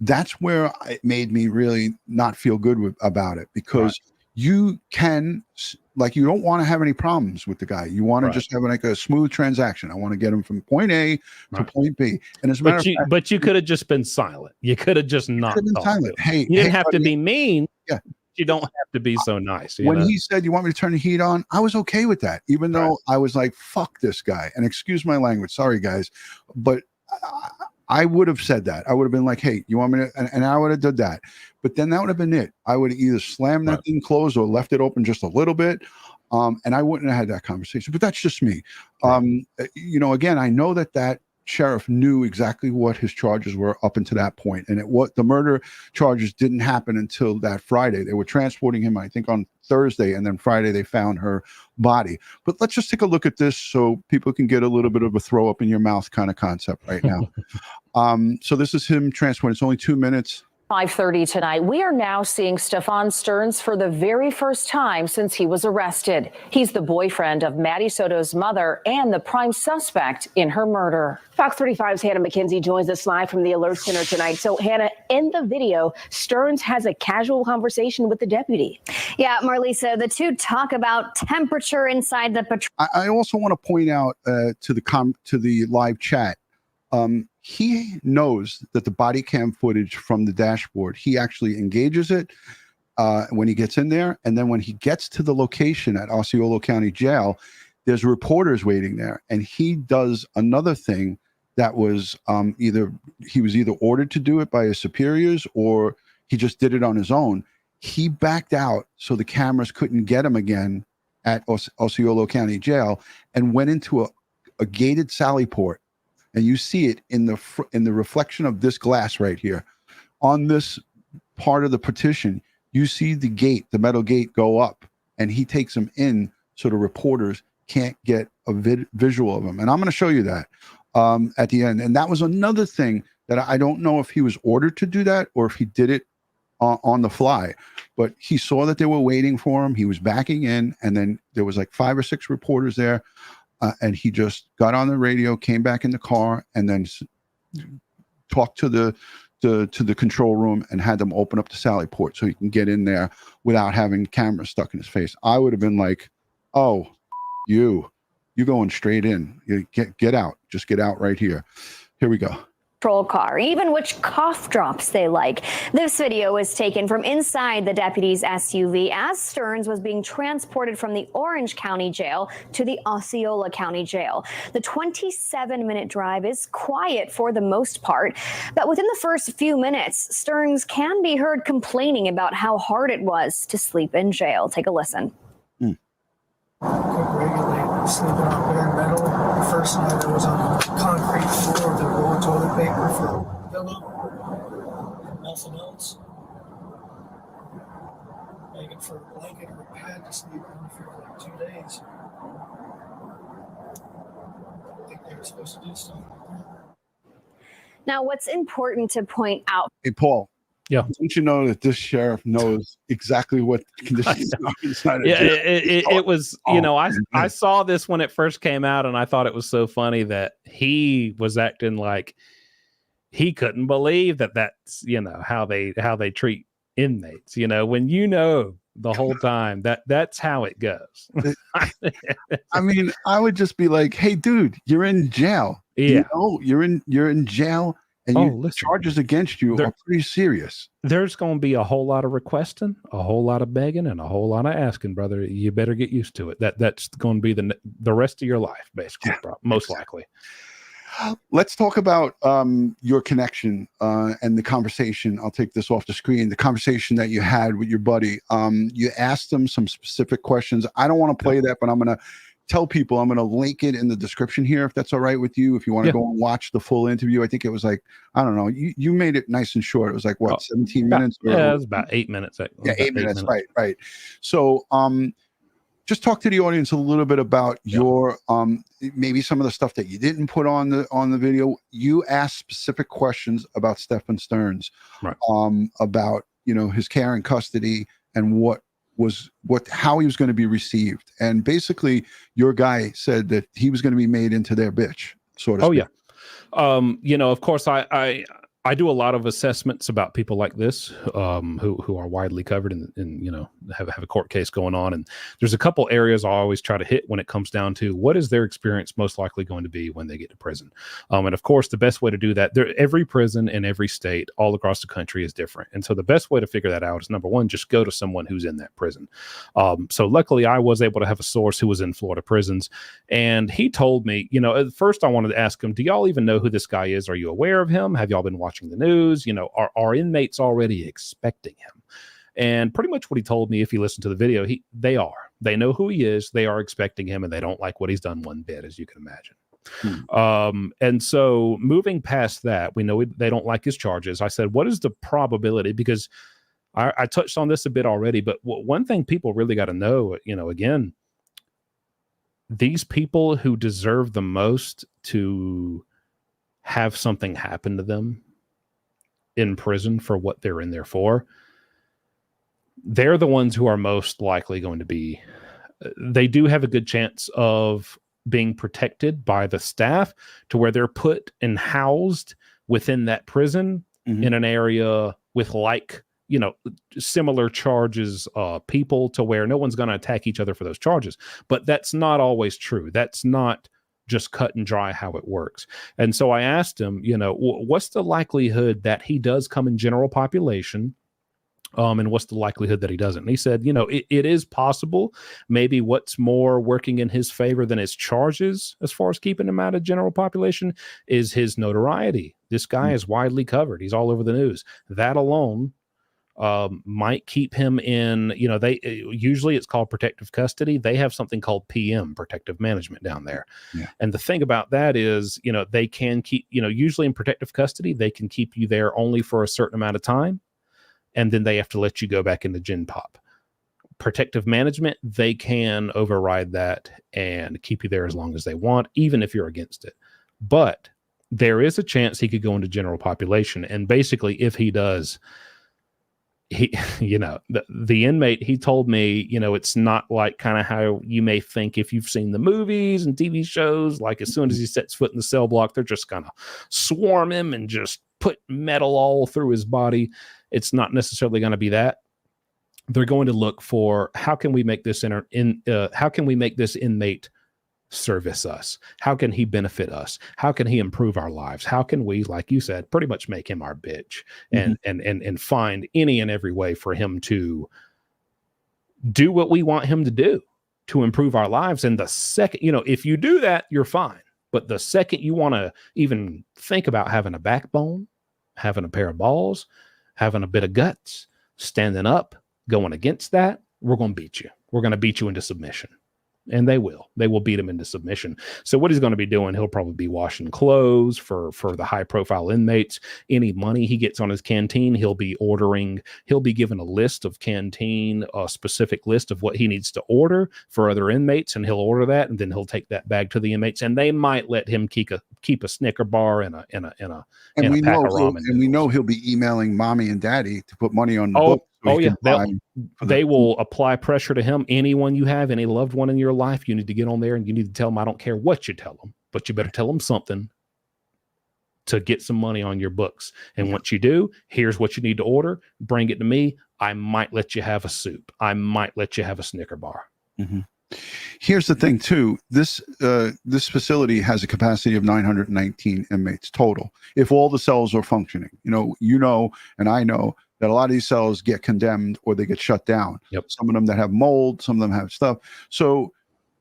that's where it made me really not feel good about it, because you can, you don't want to have any problems with the guy. You want to just have like a smooth transaction. I want to get him from point A to point B. And as a matter of fact, but you could have just been silent. You could have just not been silent. Hey, you didn't have to be mean. Yeah. You don't have to be so nice. When he said, "You want me to turn the heat on?" I was okay with that, even though I was like, "Fuck this guy." And excuse my language. Sorry, guys. But I would have said that. I would have been like, "Hey, you want me to?" And I would have done that. But then that would have been it. I would have either slammed that thing closed or left it open just a little bit. And I wouldn't have had that conversation. But that's just me. Again, I know that sheriff knew exactly what his charges were up until that point. And the murder charges didn't happen until that Friday. They were transporting him, I think, on Thursday, and then Friday they found her body. But let's just take a look at this so people can get a little bit of a throw up in your mouth kind of concept right now. So this is him transporting. It's only 2 minutes. 5:30 tonight, we are now seeing Stephan Sterns for the very first time since he was arrested. He's the boyfriend of Meline Soto's mother and the prime suspect in her murder. Fox 35's Hannah McKenzie joins us live from the Alert Center tonight. So, Hannah, in the video, Sterns has a casual conversation with the deputy. Yeah, Marlisa, the two talk about temperature inside the patrol. I also want to point out to the live chat. He knows that the body cam footage from the dashboard, he actually engages it when he gets in there. And then when he gets to the location at Osceola County Jail, there's reporters waiting there. And he does another thing that was either ordered to do it by his superiors, or he just did it on his own. He backed out so the cameras couldn't get him again at Osceola County Jail, and went into a gated sally port. And you see it in the reflection of this glass right here. On this part of the partition, you see the metal gate go up, and he takes them in so the reporters can't get a visual of him. And I'm going to show you that at the end. And that was another thing that I don't know if he was ordered to do that or if he did it on the fly. But he saw that they were waiting for him. He was backing in, and then there was like 5 or 6 reporters there. And he just got on the radio, came back in the car, and then talked to the control room and had them open up the sally port so he can get in there without having cameras stuck in his face. I would have been like, "Oh, you going straight in? You get out. Just get out right here. Here we go." Patrol car, even which cough drops they like. This video was taken from inside the deputy's SUV as Sterns was being transported from the Orange County Jail to the Osceola County Jail. The 27-minute drive is quiet for the most part, but within the first few minutes, Sterns can be heard complaining about how hard it was to sleep in jail. Take a listen. Couldn't regulate sleeping on bare metal. The first night I was on a concrete floor with a roll of toilet paper for a pillow. Nothing else. Begging for a blanket or a pad to sleep on for like 2 days. I think they were supposed to do something like that. Now, what's important to point out. Hey, Paul, Yeah. Don't you know that this sheriff knows exactly what conditions are inside of Yeah, jail? it was, I saw this when it first came out, and I thought it was so funny that he was acting like he couldn't believe that that's, how they treat inmates, when the whole time that's how it goes. I mean, I would just be like, "Hey, dude, you're in jail. Yeah. You're in jail, and Listen, charges against you are pretty serious." There's going to be a whole lot of requesting, a whole lot of begging, and a whole lot of asking, brother. You better get used to it. That's going to be the rest of your life, basically, most likely. Let's talk about your connection and the conversation. I'll take this off the screen. The conversation that you had with your buddy. You asked him some specific questions. I don't want to play that, but I'm going to tell people, I'm going to link it in the description here, if that's all right with you. If you want to go and watch the full interview, I think it was like, I don't know, you made it nice and short. It was like, what, 17 minutes? Yeah, it was about 8 minutes. Yeah, 8 minutes. Right. So just talk to the audience a little bit about your maybe some of the stuff that you didn't put on the video. You asked specific questions about Stephan Sterns, right? About his care and custody and how he was going to be received. And basically your guy said that he was going to be made into their bitch, sort of. Oh, yeah. Of course, I do a lot of assessments about people like this, who are widely covered and have a court case going on. And there's a couple areas I always try to hit when it comes down to what is their experience most likely going to be when they get to prison. And of course, the best way to do that, every prison in every state all across the country is different. And so the best way to figure that out is, number one, just go to someone who's in that prison. So luckily I was able to have a source who was in Florida prisons. And he told me, at first I wanted to ask him, do y'all even know who this guy is? Are you aware of him? Have y'all been watching the news? Are inmates already expecting him? And pretty much what he told me, if you listen to the video, they know who he is, they are expecting him, and they don't like what he's done one bit, as you can imagine. And so moving past that, we know they don't like his charges. I said, what is the probability? Because I touched on this a bit already, but one thing people really got to know, again, these people who deserve the most to have something happen to them in prison for what they're in there for, they're the ones who are most likely going to be, they do have a good chance of being protected by the staff to where they're put and housed within that prison in an area with similar charges, people, to where no one's going to attack each other for those charges. But that's not always true. That's not just cut and dry how it works. And so I asked him, what's the likelihood that he does come in general population? And what's the likelihood that he doesn't? And he said, it is possible. Maybe what's more working in his favor than his charges, as far as keeping him out of general population, is his notoriety. This guy is widely covered. He's all over the news. That alone might keep him in, they usually it's called protective custody. They have something called PM, protective management, down there. Yeah. And the thing about that is, they can keep, usually in protective custody, they can keep you there only for a certain amount of time. And then they have to let you go back into Gen Pop. Protective management, they can override that and keep you there as long as they want, even if you're against it. But there is a chance he could go into general population. And basically, if he does, the inmate, he told me, it's not like kind of how you may think if you've seen the movies and TV shows, like as soon as he sets foot in the cell block, they're just gonna swarm him and just put metal all through his body. It's not necessarily going to be that. They're going to look for, how can we make this how can we make this inmate service us? How can he benefit us? How can he improve our lives? How can we, like you said, pretty much make him our bitch and find any and every way for him to do what we want him to do to improve our lives? And the second, if you do that, you're fine. But the second you want to even think about having a backbone, having a pair of balls, having a bit of guts, standing up, going against that, we're going to beat you. We're going to beat you into submission. And they will beat him into submission. So what he's going to be doing, he'll probably be washing clothes for the high profile inmates. Any money he gets on his canteen, he'll be given a list of canteen, a specific list of what he needs to order for other inmates. And he'll order that. And then he'll take that bag to the inmates, and they might let him keep a Snicker bar and a pack of ramen. And we know he'll be emailing mommy and daddy to put money on the book. Oh yeah, they will apply pressure to him. Anyone you have, any loved one in your life, you need to get on there and you need to tell them, I don't care what you tell them, but you better tell them something to get some money on your books. And once you do, here's what you need to order. Bring it to me. I might let you have a soup. I might let you have a Snicker bar. Mm-hmm. Here's the thing too. This facility has a capacity of 919 inmates total. If all the cells are functioning, and I know that a lot of these cells get condemned or they get shut down. Yep. Some of them that have mold, some of them have stuff. So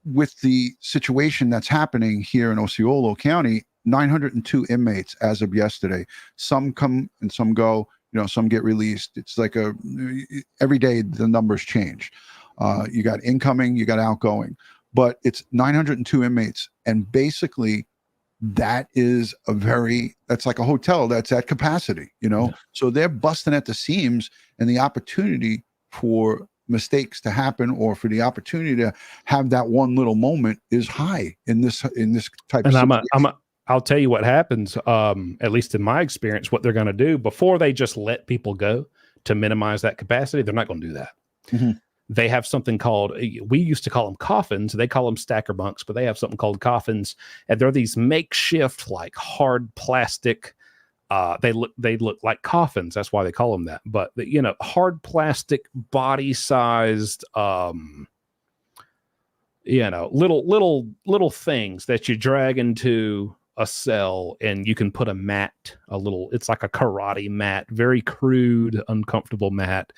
with the situation that's happening here in Osceola County, 902 inmates as of yesterday. Some come and some go, some get released. It's like every day the numbers change. You got incoming, you got outgoing, but it's 902 inmates. And basically that's like a hotel that's at capacity, Yeah. So they're busting at the seams, and the opportunity for mistakes to happen or for the opportunity to have that one little moment is high in this type of situation. I'll tell you what happens, at least in my experience, what they're going to do before they just let people go to minimize that capacity. They're not going to do that. Mm-hmm. They have something called, we used to call them coffins. They call them stacker bunks, but they have something called coffins. And they're these makeshift, like hard plastic. They look like coffins. That's why they call them that. But hard plastic, body sized, little things that you drag into a cell, and you can put a mat, it's like a karate mat, very crude, uncomfortable mat.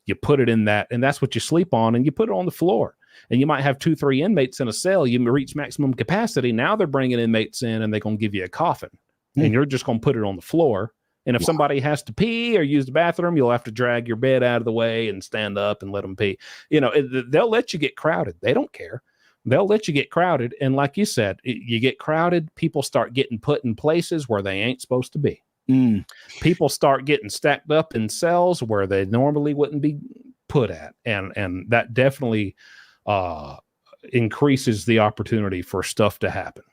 You put it in that, and that's what you sleep on, and you put it on the floor. And you might have 2-3 inmates in a cell. You reach maximum capacity. Now they're bringing inmates in, and they're going to give you a coffin, and you're just going to put it on the floor. And if somebody has to pee or use the bathroom, you'll have to drag your bed out of the way and stand up and let them pee. They'll let you get crowded. They don't care. They'll let you get crowded. And like you said, you get crowded, people start getting put in places where they ain't supposed to be. People start getting stacked up in cells where they normally wouldn't be put at. And that definitely increases the opportunity for stuff to happen.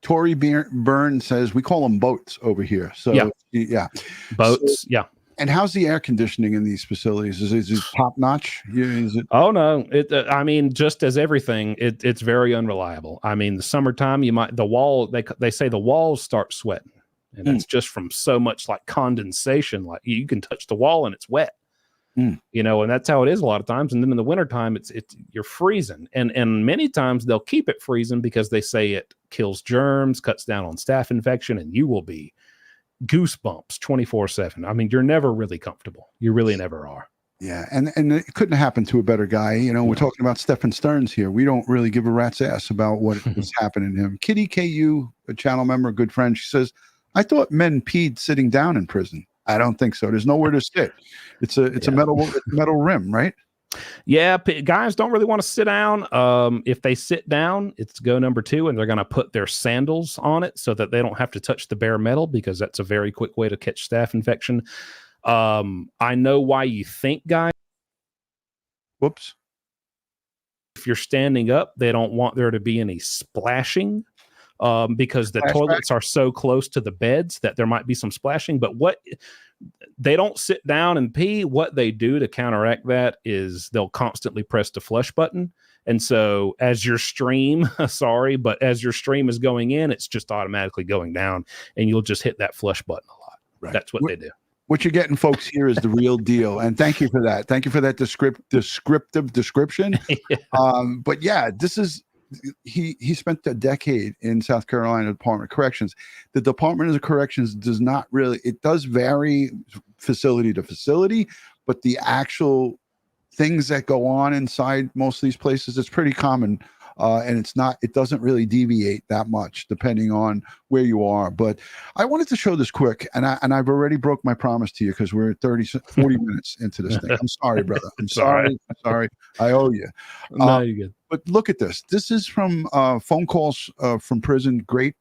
Tori Byrne says, we call them boats over here. So yeah. Boats. Yeah. And how's the air conditioning in these facilities? Is it top notch? Is it? Oh no! Just as everything, it's very unreliable. The summertime, they say the walls start sweating, and that's just from so much like condensation. Like you can touch the wall and it's wet, and that's how it is a lot of times. And then in the wintertime, you're freezing, and many times they'll keep it freezing because they say it kills germs, cuts down on staph infection, and you will be goosebumps 24/7. You're never really comfortable. You really never are. Yeah, and it couldn't happen to a better guy. We're talking about Stephan Sterns here. We don't really give a rat's ass about what was happening to him. Kitty KU, a channel member, a good friend, she says, I thought men peed sitting down in prison. I don't think so. There's nowhere to sit. It's a metal rim, right? Yeah, guys don't really want to sit down. If they sit down, it's go number 2, and they're going to put their sandals on it so that they don't have to touch the bare metal, because that's a very quick way to catch staph infection. I know why you think, guys. Whoops. If you're standing up, they don't want there to be any splashing, because the toilets are so close to the beds that there might be some splashing. But they don't sit down and pee. What they do to counteract that is they'll constantly press the flush button. And so as your stream, as your stream is going in, it's just automatically going down, and you'll just hit that flush button a lot. Right. That's what they do. What you're getting, folks, here is the real deal. And thank you for that. Thank you for that descriptive description. Yeah. But yeah, this is, he spent a decade in South Carolina Department of Corrections. The Department of Corrections it does vary facility to facility, but the actual things that go on inside most of these places, it's pretty common and it doesn't really deviate that much depending on where you are. But I wanted to show this quick, and I've already broke my promise to you because we're 40 minutes into this thing. I'm sorry, brother. I'm sorry. Right. I'm sorry. I owe you. No, you're good. But look at this. This is from phone calls from prison. Great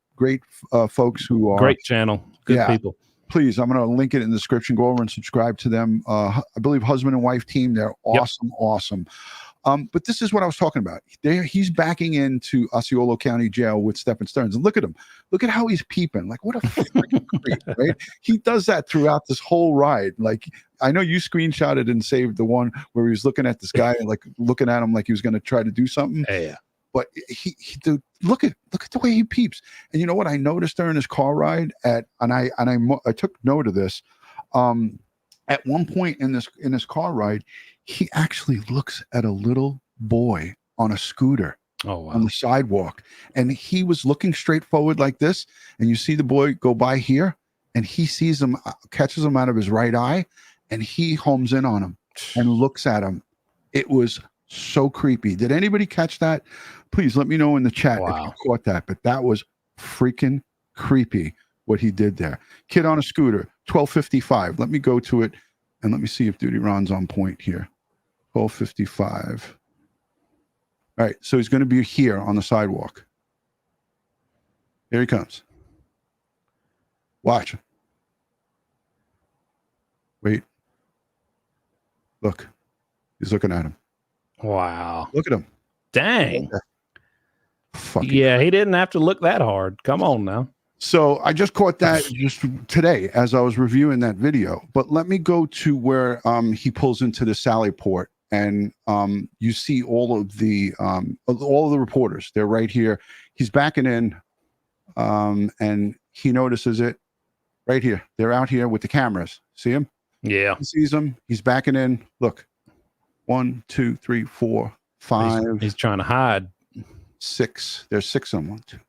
folks who are Great channel. Good people. Please, I'm going to link it in the description. Go over and subscribe to them. I believe husband and wife team. They're awesome, awesome. But this is what I was talking about. He's backing into Osceola County Jail with Stephan Sterns. And look at him. Look at how he's peeping. Like, what a freaking creep, right? He does that throughout this whole ride. Like, I know you screenshotted and saved the one where he was looking at this guy and like looking at him like he was going to try to do something. Yeah. But dude, look at the way he peeps. And you know what I noticed during his car ride I took note of this. At one point in this car ride, he actually looks at a little boy on a scooter on the sidewalk, and he was looking straight forward like this. And you see the boy go by here, and he sees him, catches him out of his right eye, and he homes in on him and looks at him. It was so creepy. Did anybody catch that? Please let me know in the chat if you caught that. But that was freaking creepy what he did there. Kid on a scooter, 12:55. Let me go to it and let me see if DutyRon's on point here. 12:55. All right, so he's going to be here on the sidewalk. Here he comes. Watch. Wait. Look. He's looking at him. Wow. Look at him. Dang. Yeah, he didn't have to look that hard. Come on now. So I just caught that just today as I was reviewing that video. But let me go to where he pulls into the Sally Port, and you see all of the reporters. They're right here. He's backing in, and he notices it right here. They're out here with the cameras. See him? Yeah. He sees them. He's backing in. Look. 1, 2, 3, 4, 5. He's trying to hide. 6. There's 6 of them. 1, 2, 3,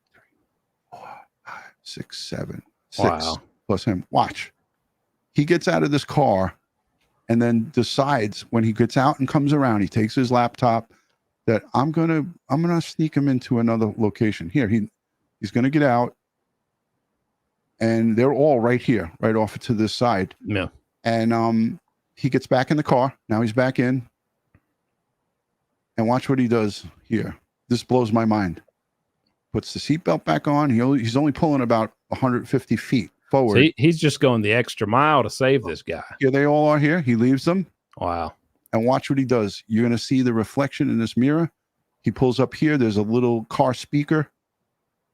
4, 5, 6, 7, 6. Wow. Plus him. Watch. He gets out of this car and then decides when he gets out and comes around, he takes his laptop that I'm gonna sneak him into another location. Here, he's gonna get out, and they're all right here, right off to this side. Yeah. And he gets back in the car. Now he's back in. And watch what he does here. This blows my mind. Puts the seatbelt back on. He's only pulling about 150 feet forward. So he's just going the extra mile to save this guy. Here they all are here. He leaves them. Wow. And watch what he does. You're going to see the reflection in this mirror. He pulls up here. There's a little car speaker.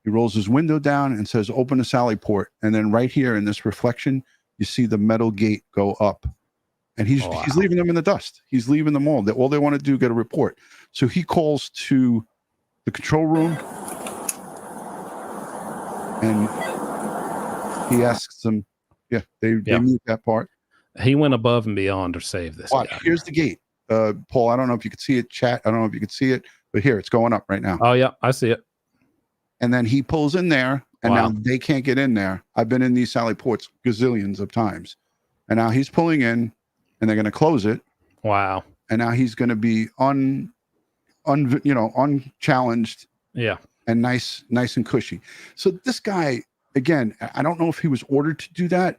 He rolls his window down and says, open the Sally Port. And then right here in this reflection, you see the metal gate go up. And he's leaving them in the dust. He's leaving them all. All they want to do get a report. So he calls to the control room, and he asks them. Yeah, they mute that part. He went above and beyond to save this guy. Here's the gate, Paul. I don't know if you could see it. Chat. I don't know if you could see it, but here it's going up right now. Oh yeah, I see it. And then he pulls in there, and now they can't get in there. I've been in these Sally Ports gazillions of times, and now he's pulling in. And they're going to close it. Wow. And now he's going to be unchallenged. Yeah. And nice and cushy. So this guy, again, I don't know if he was ordered to do that.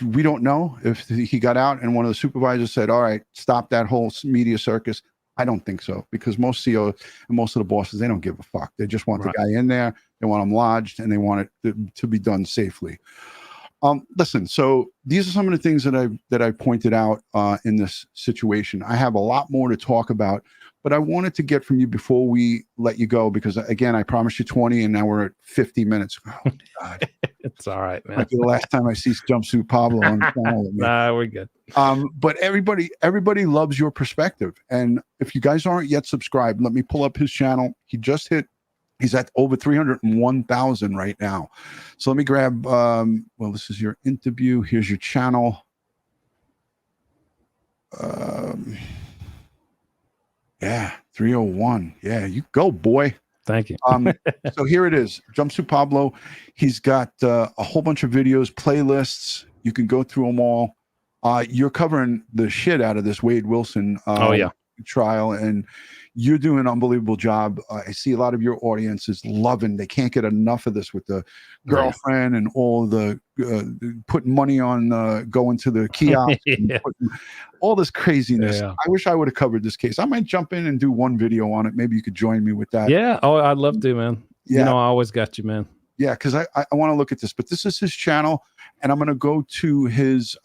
We don't know if he got out and one of the supervisors said, all right, stop that whole media circus. I don't think so, because most CEOs and most of the bosses, they don't give a fuck. They just want the guy in there. They want him lodged, and they want it to be done safely. Listen, so these are some of the things that I pointed out in this situation. I have a lot more to talk about, but I wanted to get from you before we let you go, because again, I promised you 20 and now we're at 50 minutes. Oh God. It's all right, man. Like the last time I see Jumpsuit Pablo on the channel. Nah, we're good. But everybody loves your perspective. And if you guys aren't yet subscribed, let me pull up his channel. He's at over 301,000 right now. So let me grab, this is your interview. Here's your channel. Yeah, 301. Yeah, you go, boy. Thank you. So here it is. Jumpsuit Pablo. He's got a whole bunch of videos, playlists. You can go through them all. You're covering the shit out of this Wade Wilson trial, and you're doing an unbelievable job. I see a lot of your audience is loving. They can't get enough of this with the girlfriend and all the putting money on going to the kiosk, and all this craziness. Yeah. I wish I would have covered this case. I might jump in and do one video on it. Maybe you could join me with that. Yeah. Oh, I'd love to, man. Yeah. You know, I always got you, man. Yeah, because I want to look at this, but this is his channel, and I'm going to go to his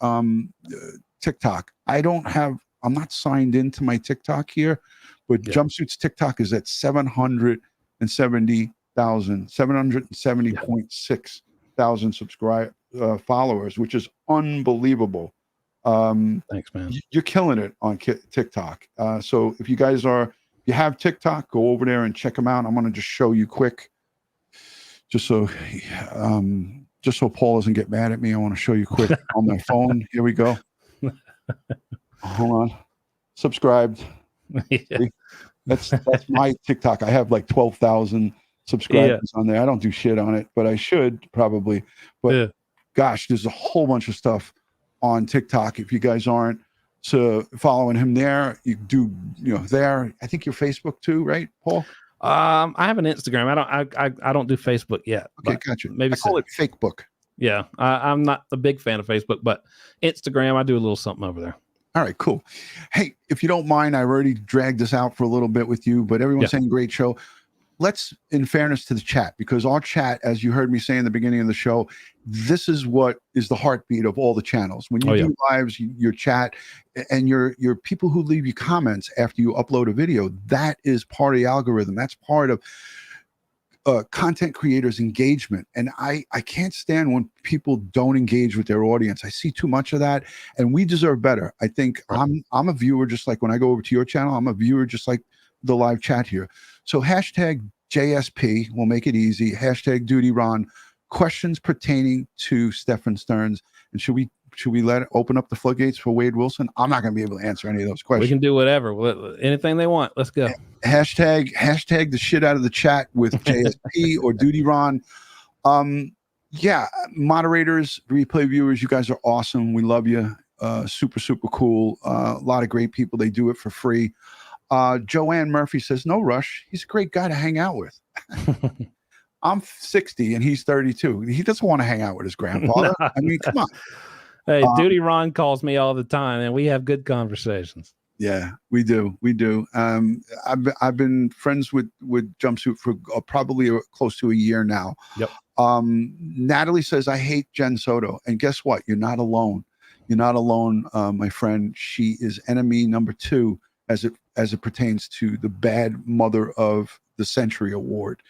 TikTok. I'm not signed into my TikTok here, but Jumpsuit's TikTok is at 770.6 thousand followers, which is unbelievable. Thanks, man. You're killing it on TikTok. So if you guys have TikTok, go over there and check them out. I'm going to just show you quick, just so Paul doesn't get mad at me. I want to show you quick on my phone. Here we go. Hold on. Subscribed. Yeah. That's my TikTok. I have like 12,000 subscribers on there. I don't do shit on it, but I should probably. But gosh, there's a whole bunch of stuff on TikTok. If you guys aren't following him there, you do, there. I think you're Facebook too, right, Paul? I have an Instagram. I don't do Facebook yet. Okay, gotcha. Maybe I call it Fake Book. Yeah, I'm not a big fan of Facebook, but Instagram, I do a little something over there. All right, cool. Hey, if you don't mind, I've already dragged this out for a little bit with you, but everyone's saying great show. Let's, in fairness to the chat, because our chat, as you heard me say in the beginning of the show, this is what is the heartbeat of all the channels. When you do lives, your chat, and your people who leave you comments after you upload a video, that is part of the algorithm. That's part of content creators' engagement. And I can't stand when people don't engage with their audience. I see too much of that, and we deserve better. I think I'm a viewer, just like when I go over to your channel, I'm a viewer just like the live chat here. So hashtag JSP, we'll make it easy. Hashtag DutyRon, questions pertaining to Stephan Sterns. And should we open up the floodgates for Wade Wilson? I'm not going to be able to answer any of those questions. We can do whatever, anything they want. Let's go. Hashtag the shit out of the chat with JSP or DutyRon. Yeah, moderators, replay viewers, you guys are awesome. We love you. Super, super cool. A lot of great people. They do it for free. Joanne Murphy says, no rush. He's a great guy to hang out with. I'm 60 and he's 32. He doesn't want to hang out with his grandfather. I mean, come on. Hey, DutyRon calls me all the time, and we have good conversations. Yeah, we do. I've been friends with Jumpsuit for probably close to a year now. Yep. Natalie says, I hate Jen Soto. And guess what? You're not alone. You're not alone, my friend. She is enemy number 2 as it pertains to the bad mother of the century award.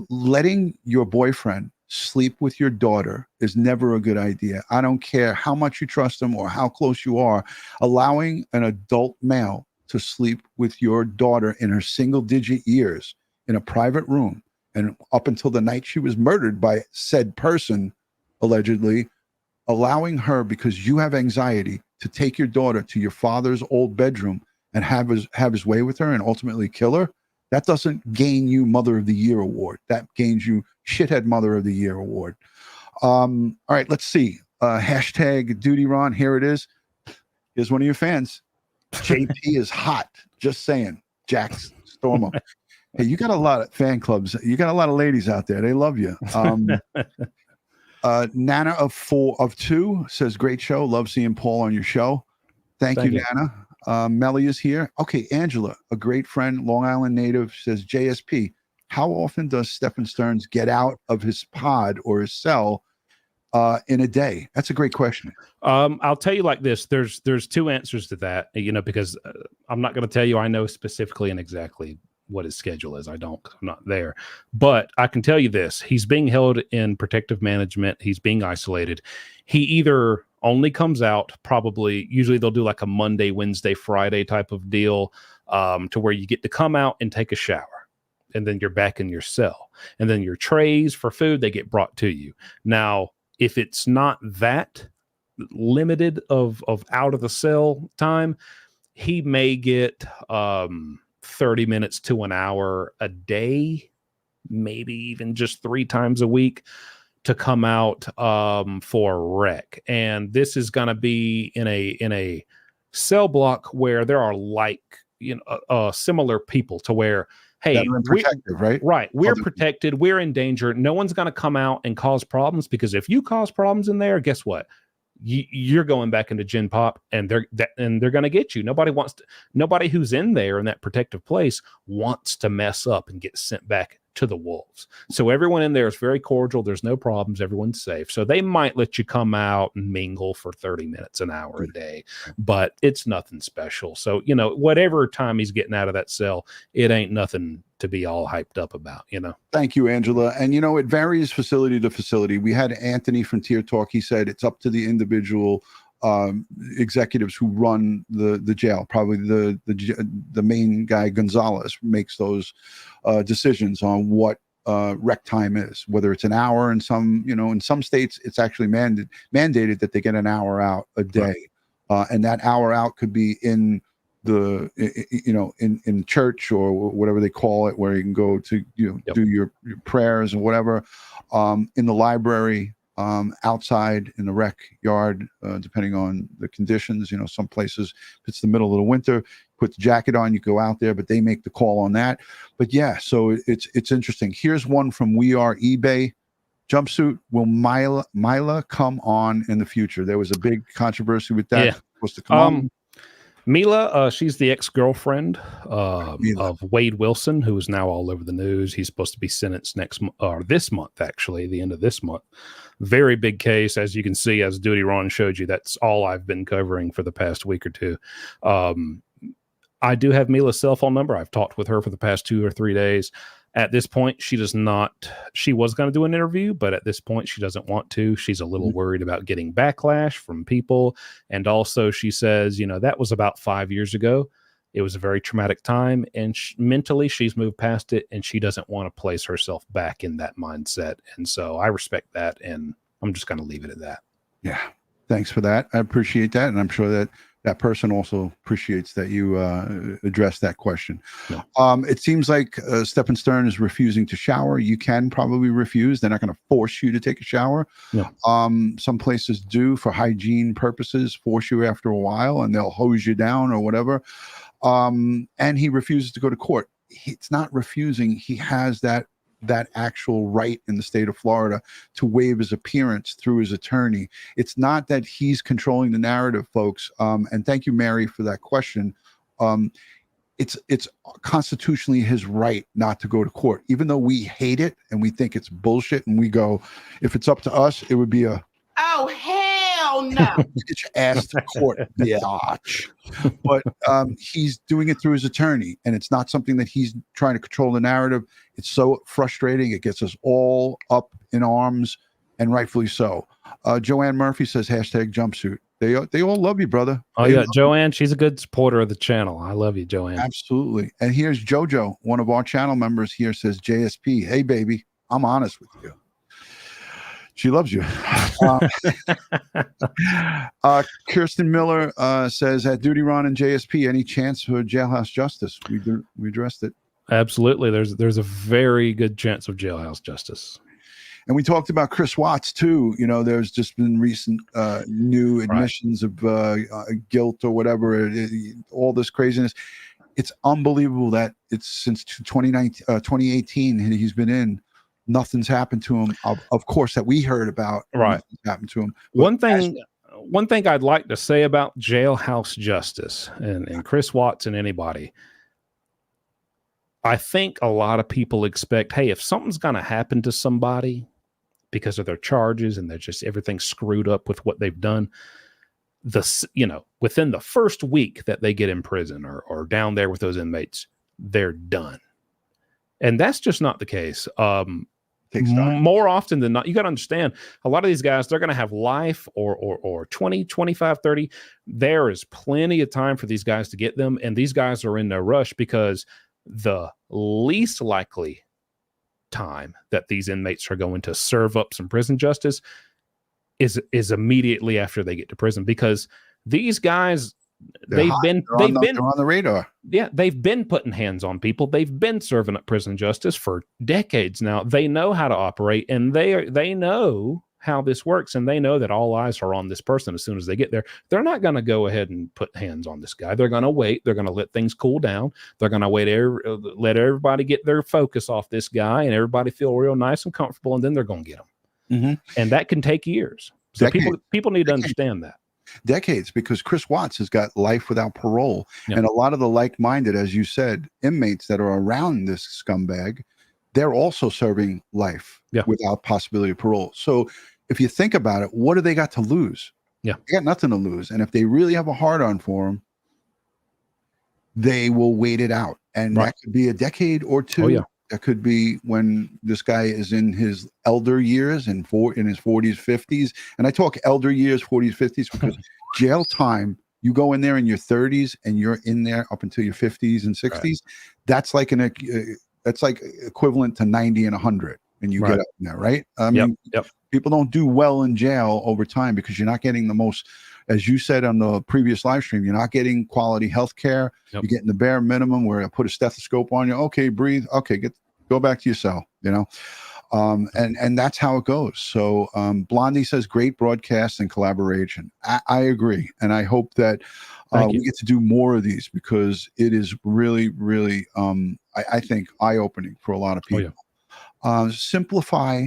Letting your boyfriend sleep with your daughter is never a good idea. I don't care how much you trust him or how close you are. Allowing an adult male to sleep with your daughter in her single-digit years in a private room, and up until the night she was murdered by said person, allegedly, allowing her, because you have anxiety, to take your daughter to your father's old bedroom and have his way with her and ultimately kill her, that doesn't gain you Mother of the Year award. That gains you Shithead Mother of the Year award. All right, let's see. Hashtag DutyRon. Here it is. Here's one of your fans. JP is hot. Just saying. Jack Stormo. Hey, you got a lot of fan clubs. You got a lot of ladies out there. They love you. Nana of 2 says, great show. Love seeing Paul on your show. Thank you, Nana. Melly is here. Okay, Angela, a great friend, Long Island native, says, JSP, how often does Stephan Sterns get out of his pod or his cell in a day? That's a great question. I'll tell you like this. There's 2 answers to that, because I'm not going to tell you I know specifically and exactly what his schedule is. I'm not there. But I can tell you this. He's being held in protective management. He's being isolated. He either only comes out usually they'll do like a Monday, Wednesday, Friday type of deal, to where you get to come out and take a shower, and then you're back in your cell, and then your trays for food, they get brought to you. Now, if it's not that limited of out of the cell time, he may get 30 minutes to an hour a day, maybe even just 3 times a week, to come out for rec. And this is going to be in a cell block where there are similar people to where, hey, Veteran protective, right? Right. We're protected. We're in danger. No one's going to come out and cause problems, because if you cause problems in there, guess what? You're going back into Gen Pop, and they're going to get you. Nobody who's in there in that protective place wants to mess up and get sent back to the wolves. So everyone in there is very cordial. There's no problems. Everyone's safe. So they might let you come out and mingle for 30 minutes, an hour a day, but it's nothing special. So, whatever time he's getting out of that cell, it ain't nothing to be all hyped up about, Thank you, Angela. And, it varies facility to facility. We had Anthony from Tier Talk. He said it's up to the individual executives who run the jail. Probably the main guy, Gonzalez, makes those decisions on what rec time is, whether it's an hour. And in some states, it's actually mandated that they get an hour out a day. Right. And that hour out could be in in church or whatever they call it, where you can go to do your prayers or whatever, in the library, outside in the rec yard, depending on the conditions. Some places, if it's the middle of the winter, put the jacket on, you go out there, but they make the call on that. But yeah, so it's interesting. Here's one from We Are eBay. Jumpsuit, will Mila come on in the future? There was a big controversy with that. Yeah. Supposed to come on. Mila, she's the ex-girlfriend of Wade Wilson, who is now all over the news. He's supposed to be sentenced this month, actually, the end of this month. Very big case, as you can see, as DutyRon showed you. That's all I've been covering for the past week or two. I do have Mila's cell phone number. I've talked with her for the past 2 or 3 days. At this point, she was going to do an interview, but at this point she doesn't want to. She's a little worried about getting backlash from people. And also she says, that was about 5 years ago. It was a very traumatic time, and mentally she's moved past it, and she doesn't want to place herself back in that mindset. And so I respect that, and I'm just going to leave it at that. Yeah. Thanks for that. I appreciate that. And I'm sure that person also appreciates that you addressed that question. Yeah. It seems like Stephan Sterns is refusing to shower. You can probably refuse. They're not going to force you to take a shower. No. Some places do, for hygiene purposes, force you after a while, and they'll hose you down or whatever. And he refuses to go to court. It's not refusing. He has that actual right in the state of Florida to waive his appearance through his attorney. It's not that he's controlling the narrative, folks. And thank you, Mary, for that question. It's constitutionally his right not to go to court, even though we hate it and we think it's bullshit. And we go, if it's up to us, it would be oh, hell no. Get your ass to court, bitch. But he's doing it through his attorney, and it's not something that he's trying to control the narrative. It's so frustrating. It gets us all up in arms, and rightfully so. Joanne Murphy says, #jumpsuit. They all love you, brother. Oh, yeah. Joanne, she's a good supporter of the channel. I love you, Joanne. Absolutely. And here's JoJo, one of our channel members here, says, JSP, hey, baby, I'm honest with you. She loves you. Kirsten Miller says, at DutyRon and JSP, any chance for jailhouse justice? We addressed it. Absolutely. There's a very good chance of jailhouse justice. And we talked about Chris Watts, too. There's just been recent new admissions of guilt or whatever, all this craziness. It's unbelievable that it's since 2018 he's been in. Nothing's happened to him, of course, that we heard about. Right. Happened to him. One thing I'd like to say about jailhouse justice and Chris Watts and anybody, I think a lot of people expect, hey, if something's going to happen to somebody because of their charges and they're just everything's screwed up with what they've done, within the first week that they get in prison or down there with those inmates, they're done. And that's just not the case. More often than not, you got to understand, a lot of these guys, they're going to have life or 20, 25, 30. There is plenty of time for these guys to get them. And these guys are in no rush, because the least likely time that these inmates are going to serve up some prison justice is immediately after they get to prison, because these guys, they're on the radar. Yeah, they've been putting hands on people. They've been serving up prison justice for decades now. They know how to operate, and they know how this works, and they know that all eyes are on this person as soon as they get there. They're not going to go ahead and put hands on this guy. They're going to wait. They're going to let things cool down. They're going to let everybody get their focus off this guy, and everybody feel real nice and comfortable, and then they're going to get him. And that can take years. So people need to understand that. Decades, because Chris Watts has got life without parole. And a lot of the like-minded, as you said, inmates that are around this scumbag, they're also serving life without possibility of parole. So if you think about it, what do they got to lose? They got nothing to lose. And if they really have a hard-on for them, they will wait it out. And that could be a decade or two. That could be when this guy is in his elder years and in his 40s, 50s. And I talk elder years, 40s, 50s, because jail time, you go in there in your 30s and you're in there up until your 50s and 60s. That's like that's like equivalent to 90 and 100. And you get up in there, right? I mean, people don't do well in jail over time because you're not getting the most, as you said on the previous live stream, you're not getting quality health care. You're getting the bare minimum where I put a stethoscope on you. Okay, breathe. Okay, go back to your cell, you know? And that's how it goes. So Blondie says, great broadcast and collaboration. I agree. And I hope that we get to do more of these because it is really, really, I think, eye-opening for a lot of people. Simplify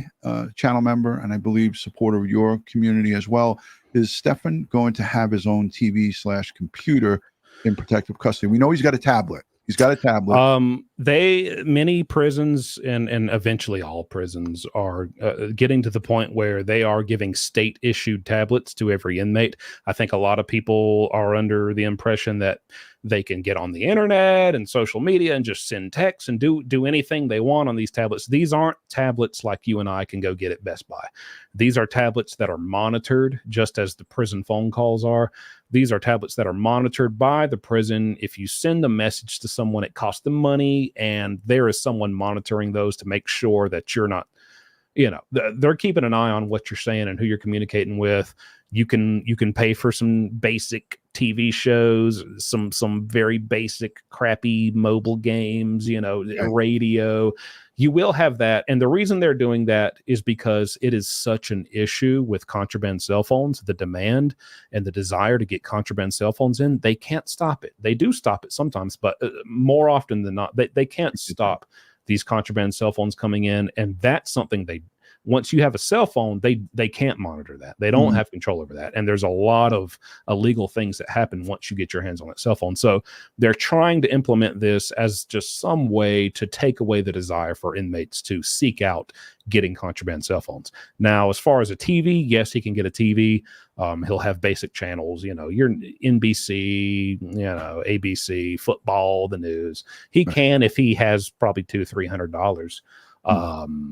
channel member, and I believe supporter of your community as well. Is Stephan going to have his own TV/computer in protective custody? We know he's got a tablet. He's got a tablet. Many prisons and eventually all prisons are getting to the point where they are giving state issued tablets to every inmate. I think a lot of people are under the impression that they can get on the internet and social media and just send texts and do anything they want on these tablets. These aren't tablets like you and I can go get at Best Buy. These are tablets that are monitored just as the prison phone calls are. These are tablets that are monitored by the prison. If you send a message to someone, it costs them money, and there is someone monitoring those to make sure that you're not, they're keeping an eye on what you're saying and who you're communicating with. You can pay for some basic TV shows, some very basic crappy mobile games, radio. You will have that. And the reason they're doing that is because it is such an issue with contraband cell phones, the demand and the desire to get contraband cell phones in. They can't stop it. They do stop it sometimes, but more often than not, they can't stop these contraband cell phones coming in. And that's something once you have a cell phone, they can't monitor that. They don't have control over that. And there's a lot of illegal things that happen once you get your hands on that cell phone. So they're trying to implement this as just some way to take away the desire for inmates to seek out getting contraband cell phones. Now, as far as a TV, yes, he can get a TV. He'll have basic channels, your NBC, ABC, football, the news. He can if he has probably $200-300.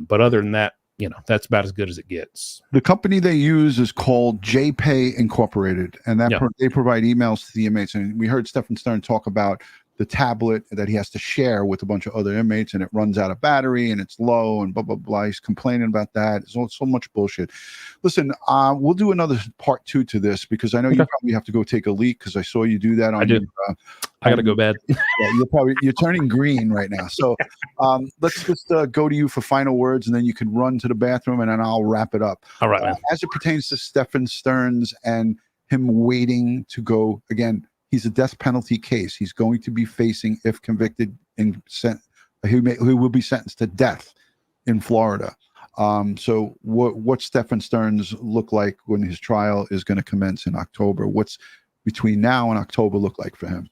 But other than that, that's about as good as it gets. The company they use is called JPay Incorporated, and they provide emails to the inmates. And we heard Stephan Sterns talk about the tablet that he has to share with a bunch of other inmates, and it runs out of battery and it's low and blah, blah, blah. He's complaining about that. It's so much bullshit. Listen, we'll do another part 2 to this because I know you probably have to go take a leak because I saw you do that. I do. I got to go bad. You're turning green right now. So let's just go to you for final words, and then you can run to the bathroom, and then I'll wrap it up. All right, man. As it pertains to Stephan Sterns and him waiting to go again, he's a death penalty case. He's going to be facing, if convicted, he will be sentenced to death in Florida. So what Stephan Sterns look like when his trial is going to commence in October? What's between now and October look like for him?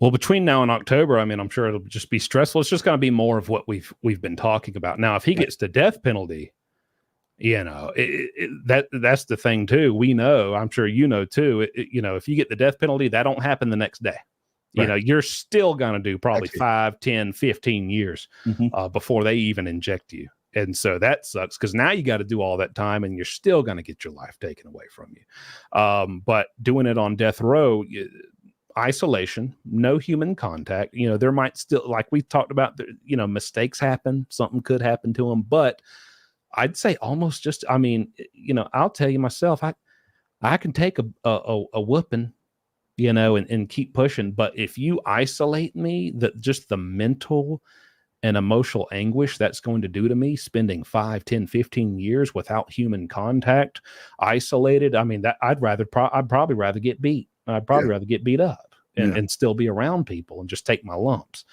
Well, between now and October, I mean, I'm sure it'll just be stressful. It's just going to be more of what we've been talking about. Now, if he gets the death penalty, that's the thing too. We know, I'm sure too. If you get the death penalty, that don't happen the next day. You're still going to do probably 5, 10, 15 years before they even inject you. And so that sucks because now you got to do all that time and you're still going to get your life taken away from you. But doing it on death row, isolation, no human contact, there might still, like we talked about, mistakes happen. Something could happen to them, but I'd say almost just, I'll tell you myself, I can take a whooping, and keep pushing. But if you isolate me, just the mental and emotional anguish that's going to do to me, spending 5, 10, 15 years without human contact, isolated. I mean, that I'd probably rather get beat. I'd probably rather get beat up and still be around people and just take my lumps.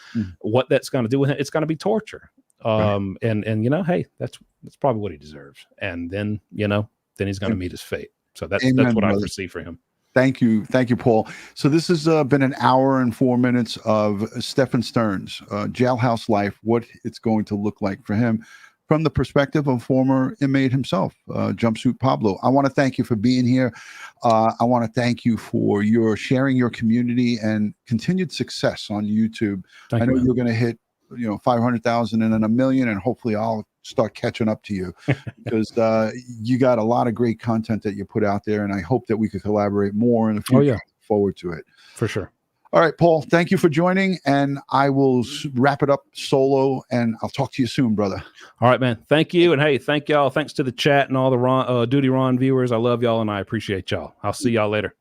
What that's going to do with it, it's going to be torture. And hey, that's probably what he deserves. And then, then he's going to meet his fate. So that's what brother. I foresee for him. Thank you, Paul. So this has been an hour and 4 minutes of Stephan Sterns, jailhouse life, what it's going to look like for him from the perspective of former inmate himself, Jumpsuit Pablo. I want to thank you for being here. I want to thank you for your sharing your community and continued success on YouTube. I know you're going to hit 500,000 and then 1 million, and hopefully I'll start catching up to you because you got a lot of great content that you put out there, and I hope that we could collaborate more in the future. Look forward to it. For sure. All right, Paul, thank you for joining, and I will wrap it up solo, and I'll talk to you soon, brother. All right, man. Thank you. And hey, thank y'all. Thanks to the chat and all the DutyRon viewers. I love y'all and I appreciate y'all. I'll see y'all later.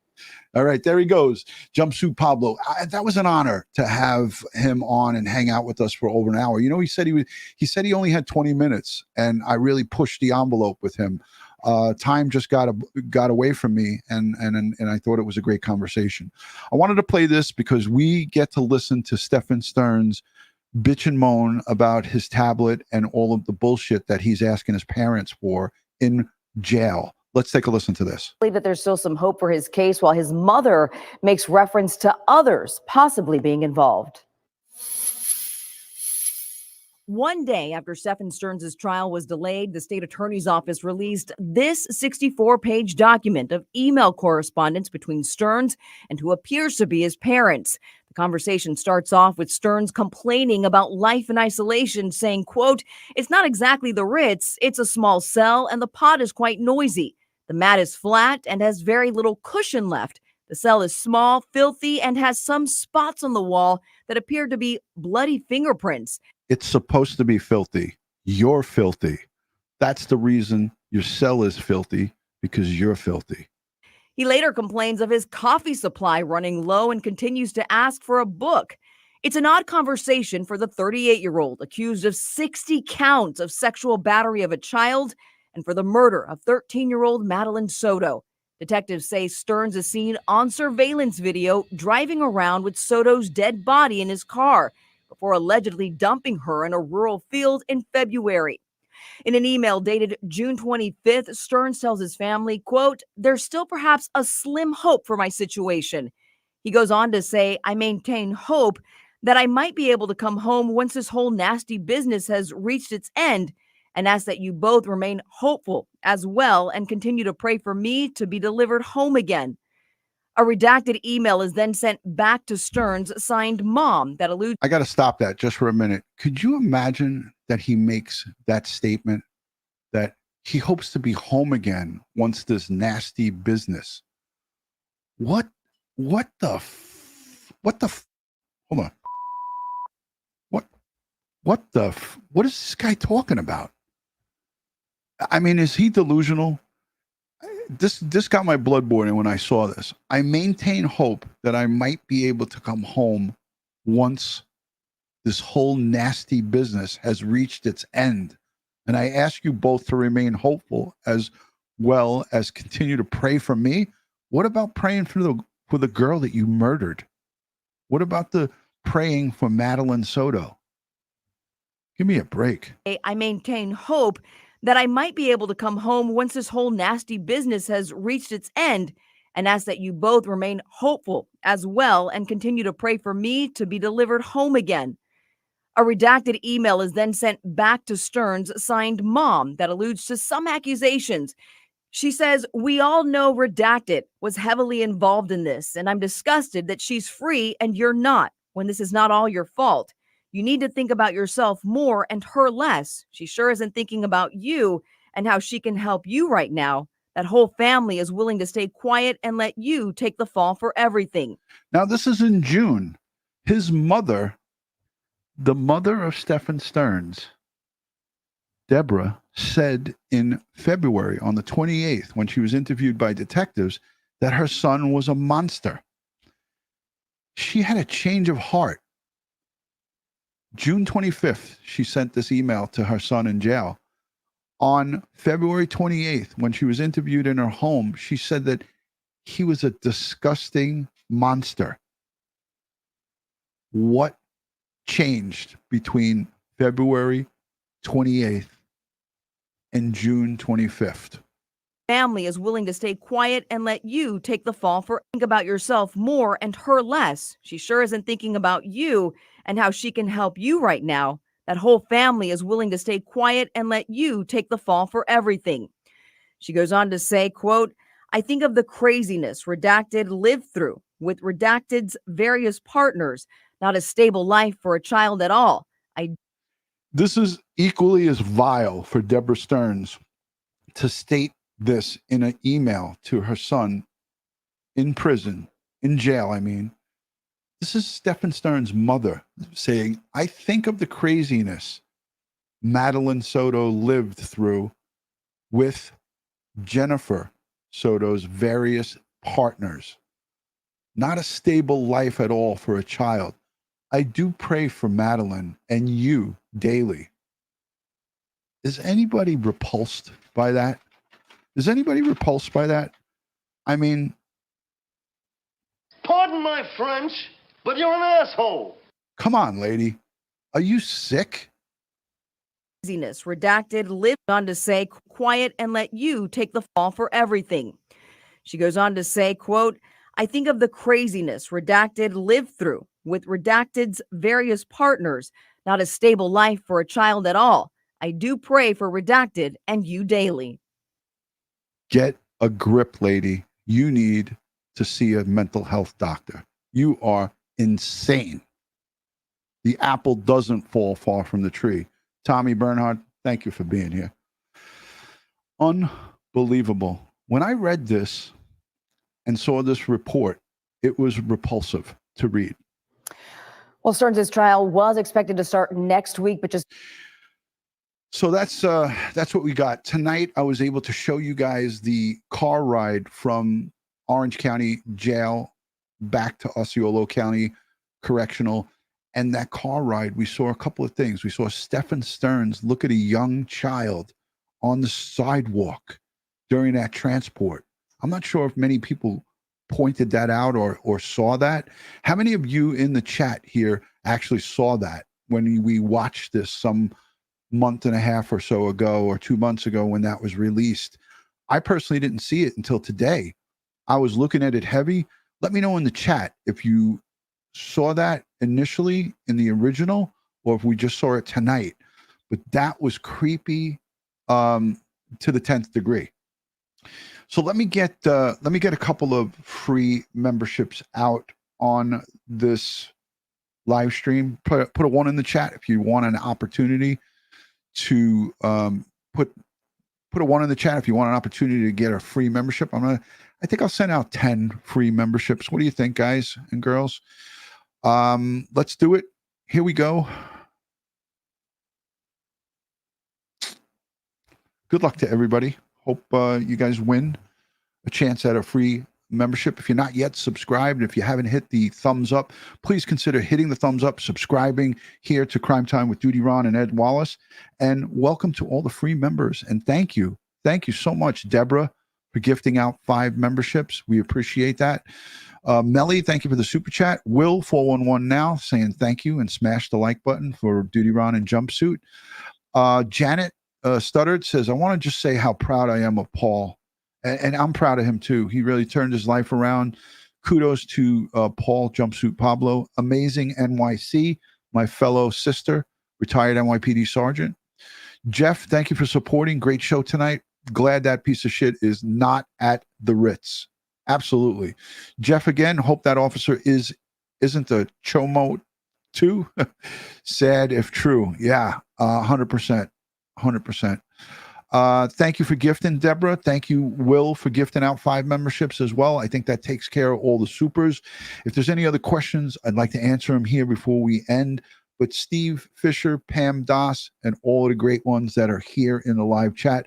All right, there he goes, Jumpsuit Pablo. That was an honor to have him on and hang out with us for over an hour. He said he only had 20 minutes, and I really pushed the envelope with him. Time just got away from me, and I thought it was a great conversation. I wanted to play this because we get to listen to Stephan Sterns bitch and moan about his tablet and all of the bullshit that he's asking his parents for in jail. Let's take a listen to this. I believe that there's still some hope for his case while his mother makes reference to others possibly being involved. One day after Stephan Sterns' trial was delayed, the state attorney's office released this 64-page document of email correspondence between Sterns and who appears to be his parents. The conversation starts off with Sterns complaining about life in isolation, saying, quote, "It's not exactly the Ritz, it's a small cell and the pod is quite noisy. The mat is flat and has very little cushion left. The cell is small, filthy, and has some spots on the wall that appear to be bloody fingerprints. It's supposed to be filthy. You're filthy. That's the reason your cell is filthy, because you're filthy." He later complains of his coffee supply running low and continues to ask for a book. It's an odd conversation for the 38-year-old accused of 60 counts of sexual battery of a child and for the murder of 13-year-old Meline Soto. Detectives say Sterns is seen on surveillance video driving around with Soto's dead body in his car before allegedly dumping her in a rural field in February. In an email dated June 25th, Sterns tells his family, quote, "There's still perhaps a slim hope for my situation." He goes on to say, "I maintain hope that I might be able to come home once this whole nasty business has reached its end, and ask that you both remain hopeful as well and continue to pray for me to be delivered home again." A redacted email is then sent back to Sterns, signed Mom, that alludes. I got to stop that just for a minute. Could you imagine that he makes that statement that he hopes to be home again once this nasty business? What the hold on. What is this guy talking about? I mean, is he delusional? This got my blood boiling when I saw this. "I maintain hope that I might be able to come home once this whole nasty business has reached its end. And I ask you both to remain hopeful as well as continue to pray for me." What about praying for the girl that you murdered? What about the praying for Madeline Soto? Give me a break. "I maintain hope that I might be able to come home once this whole nasty business has reached its end, and ask that you both remain hopeful as well and continue to pray for me to be delivered home again." A redacted email is then sent back to Sterns, signed Mom, that alludes to some accusations. She says, "We all know Redacted was heavily involved in this, and I'm disgusted that she's free and you're not, when this is not all your fault. You need to think about yourself more and her less. She sure isn't thinking about you and how she can help you right now. That whole family is willing to stay quiet and let you take the fall for everything." Now, this is in June. His mother, the mother of Stephan Sterns, Deborah, said in February on the 28th, when she was interviewed by detectives, that her son was a monster. She had a change of heart. June 25th, she sent this email to her son in jail. On February 28th, when she was interviewed in her home, she said that he was a disgusting monster. What changed between February 28th and June 25th? Family is willing to stay quiet and let you take the fall for think about yourself more and her less. She sure isn't thinking about you and how she can help you right now. That whole family is willing to stay quiet and let you take the fall for everything. She goes on to say, quote, I think of the craziness Redacted lived through with Redacted's various partners, not a stable life for a child at all. This is equally as vile for Deborah Stearns to state this in an email to her son in prison, in jail, I mean. This is Stephan Sterns' mother saying, I think of the craziness Madeline Soto lived through with Jennifer Soto's various partners. Not a stable life at all for a child. I do pray for Madeline and you daily. Is anybody repulsed by that? Is anybody repulsed by that? I mean, pardon my French, but you're an asshole. Come on, lady. Are you sick? Craziness Redacted lived on to say, quiet and let you take the fall for everything. She goes on to say, quote, I think of the craziness Redacted lived through with Redacted's various partners, not a stable life for a child at all. I do pray for Redacted and you daily. Get a grip, lady. You need to see a mental health doctor. You are insane. The apple doesn't fall far from the tree. Tommy Bernhard, thank you for being here. Unbelievable. When I read this and saw this report, it was repulsive to read. Well, Stearns' trial was expected to start next week, but just so that's what we got tonight. I was able to show you guys the car ride from Orange County Jail back to Osceola County Correctional. And that car ride, we saw a couple of things. We saw Stephan Sterns look at a young child on the sidewalk during that transport. I'm not sure if many people pointed that out or saw that. How many of you in the chat here actually saw that when we watched this some month and a half or so ago, or 2 months ago when that was released? I personally didn't see it until today. I was looking at it heavy. Let me know in the chat if you saw that initially in the original or if we just saw it tonight. But that was creepy to the 10th degree. So let me get a couple of free memberships out on this live stream. Put a 1 in the chat if you want an opportunity to put a 1 in the chat if you want an opportunity to get a free membership. I think I'll send out 10 free memberships. What do you think, guys and girls? Let's do it. Here we go. Good luck to everybody. Hope you guys win a chance at a free membership. If you're not yet subscribed, if you haven't hit the thumbs up, please consider hitting the thumbs up, subscribing here to Crime Time with DutyRon and Ed Wallace. And welcome to all the free members. And thank you. Thank you so much, Deborah, for gifting out 5 memberships. We appreciate that. Melly, thank you for the super chat. Will 411 now saying thank you and smash the like button for DutyRon and Jumpsuit. Janet Stuttered says, I want to just say how proud I am of Paul. And I'm proud of him too. He really turned his life around. Kudos to Paul Jumpsuit Pablo. Amazing NYC, my fellow sister, retired NYPD sergeant. Jeff, thank you for supporting. Great show tonight. Glad that piece of shit is not at the Ritz. Absolutely. Jeff, again, hope that officer isn't a chomo too. Sad if true. Yeah, 100%. 100%. Thank you for gifting, Deborah. Thank you, Will, for gifting out 5 memberships as well. I think that takes care of all the supers. If there's any other questions, I'd like to answer them here before we end. But Steve Fisher, Pam Doss, and all of the great ones that are here in the live chat,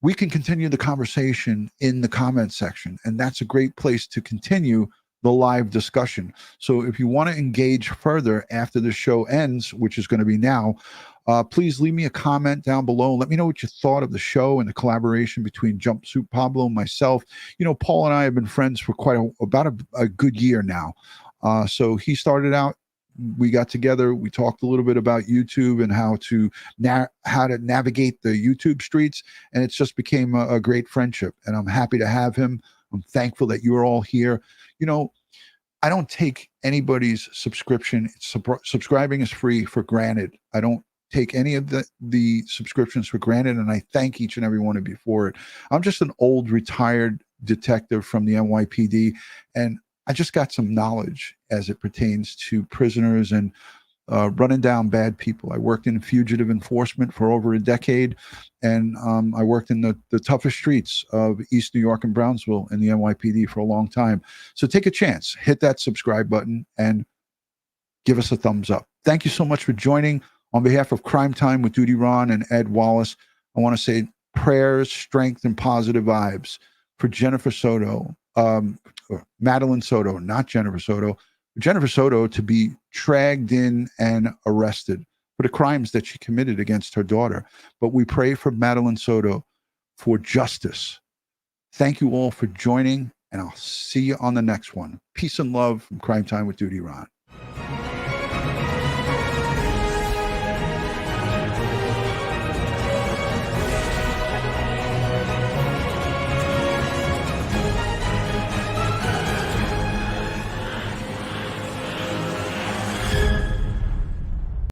we can continue the conversation in the comment section. And that's a great place to continue the live discussion. So if you want to engage further after the show ends, which is going to be now, please leave me a comment down below. Let me know what you thought of the show and the collaboration between Jumpsuit, Pablo, and myself. You know, Paul and I have been friends for about a good year now. So he started out, we got together, we talked a little bit about YouTube and how to navigate the YouTube streets, and it's just became a great friendship. And I'm happy to have him. I'm thankful that you're all here. You know, I don't take anybody's subscription. Subscribing is free for granted. I don't take any of the subscriptions for granted, and I thank each and every one of you for it. I'm just an old retired detective from the NYPD, and I just got some knowledge as it pertains to prisoners and running down bad people. I worked in fugitive enforcement for over a decade, and I worked in the toughest streets of East New York and Brownsville in the NYPD for a long time. So take a chance, hit that subscribe button, and give us a thumbs up. Thank you so much for joining. On behalf of Crime Time with DutyRon and Ed Wallace, I want to say prayers, strength, and positive vibes for Jennifer Soto, Madeline Soto, not Jennifer Soto. Jennifer Soto to be dragged in and arrested for the crimes that she committed against her daughter. But we pray for Meline Soto for justice. Thank you all for joining, and I'll see you on the next one. Peace and love from Crime Time with DutyRon.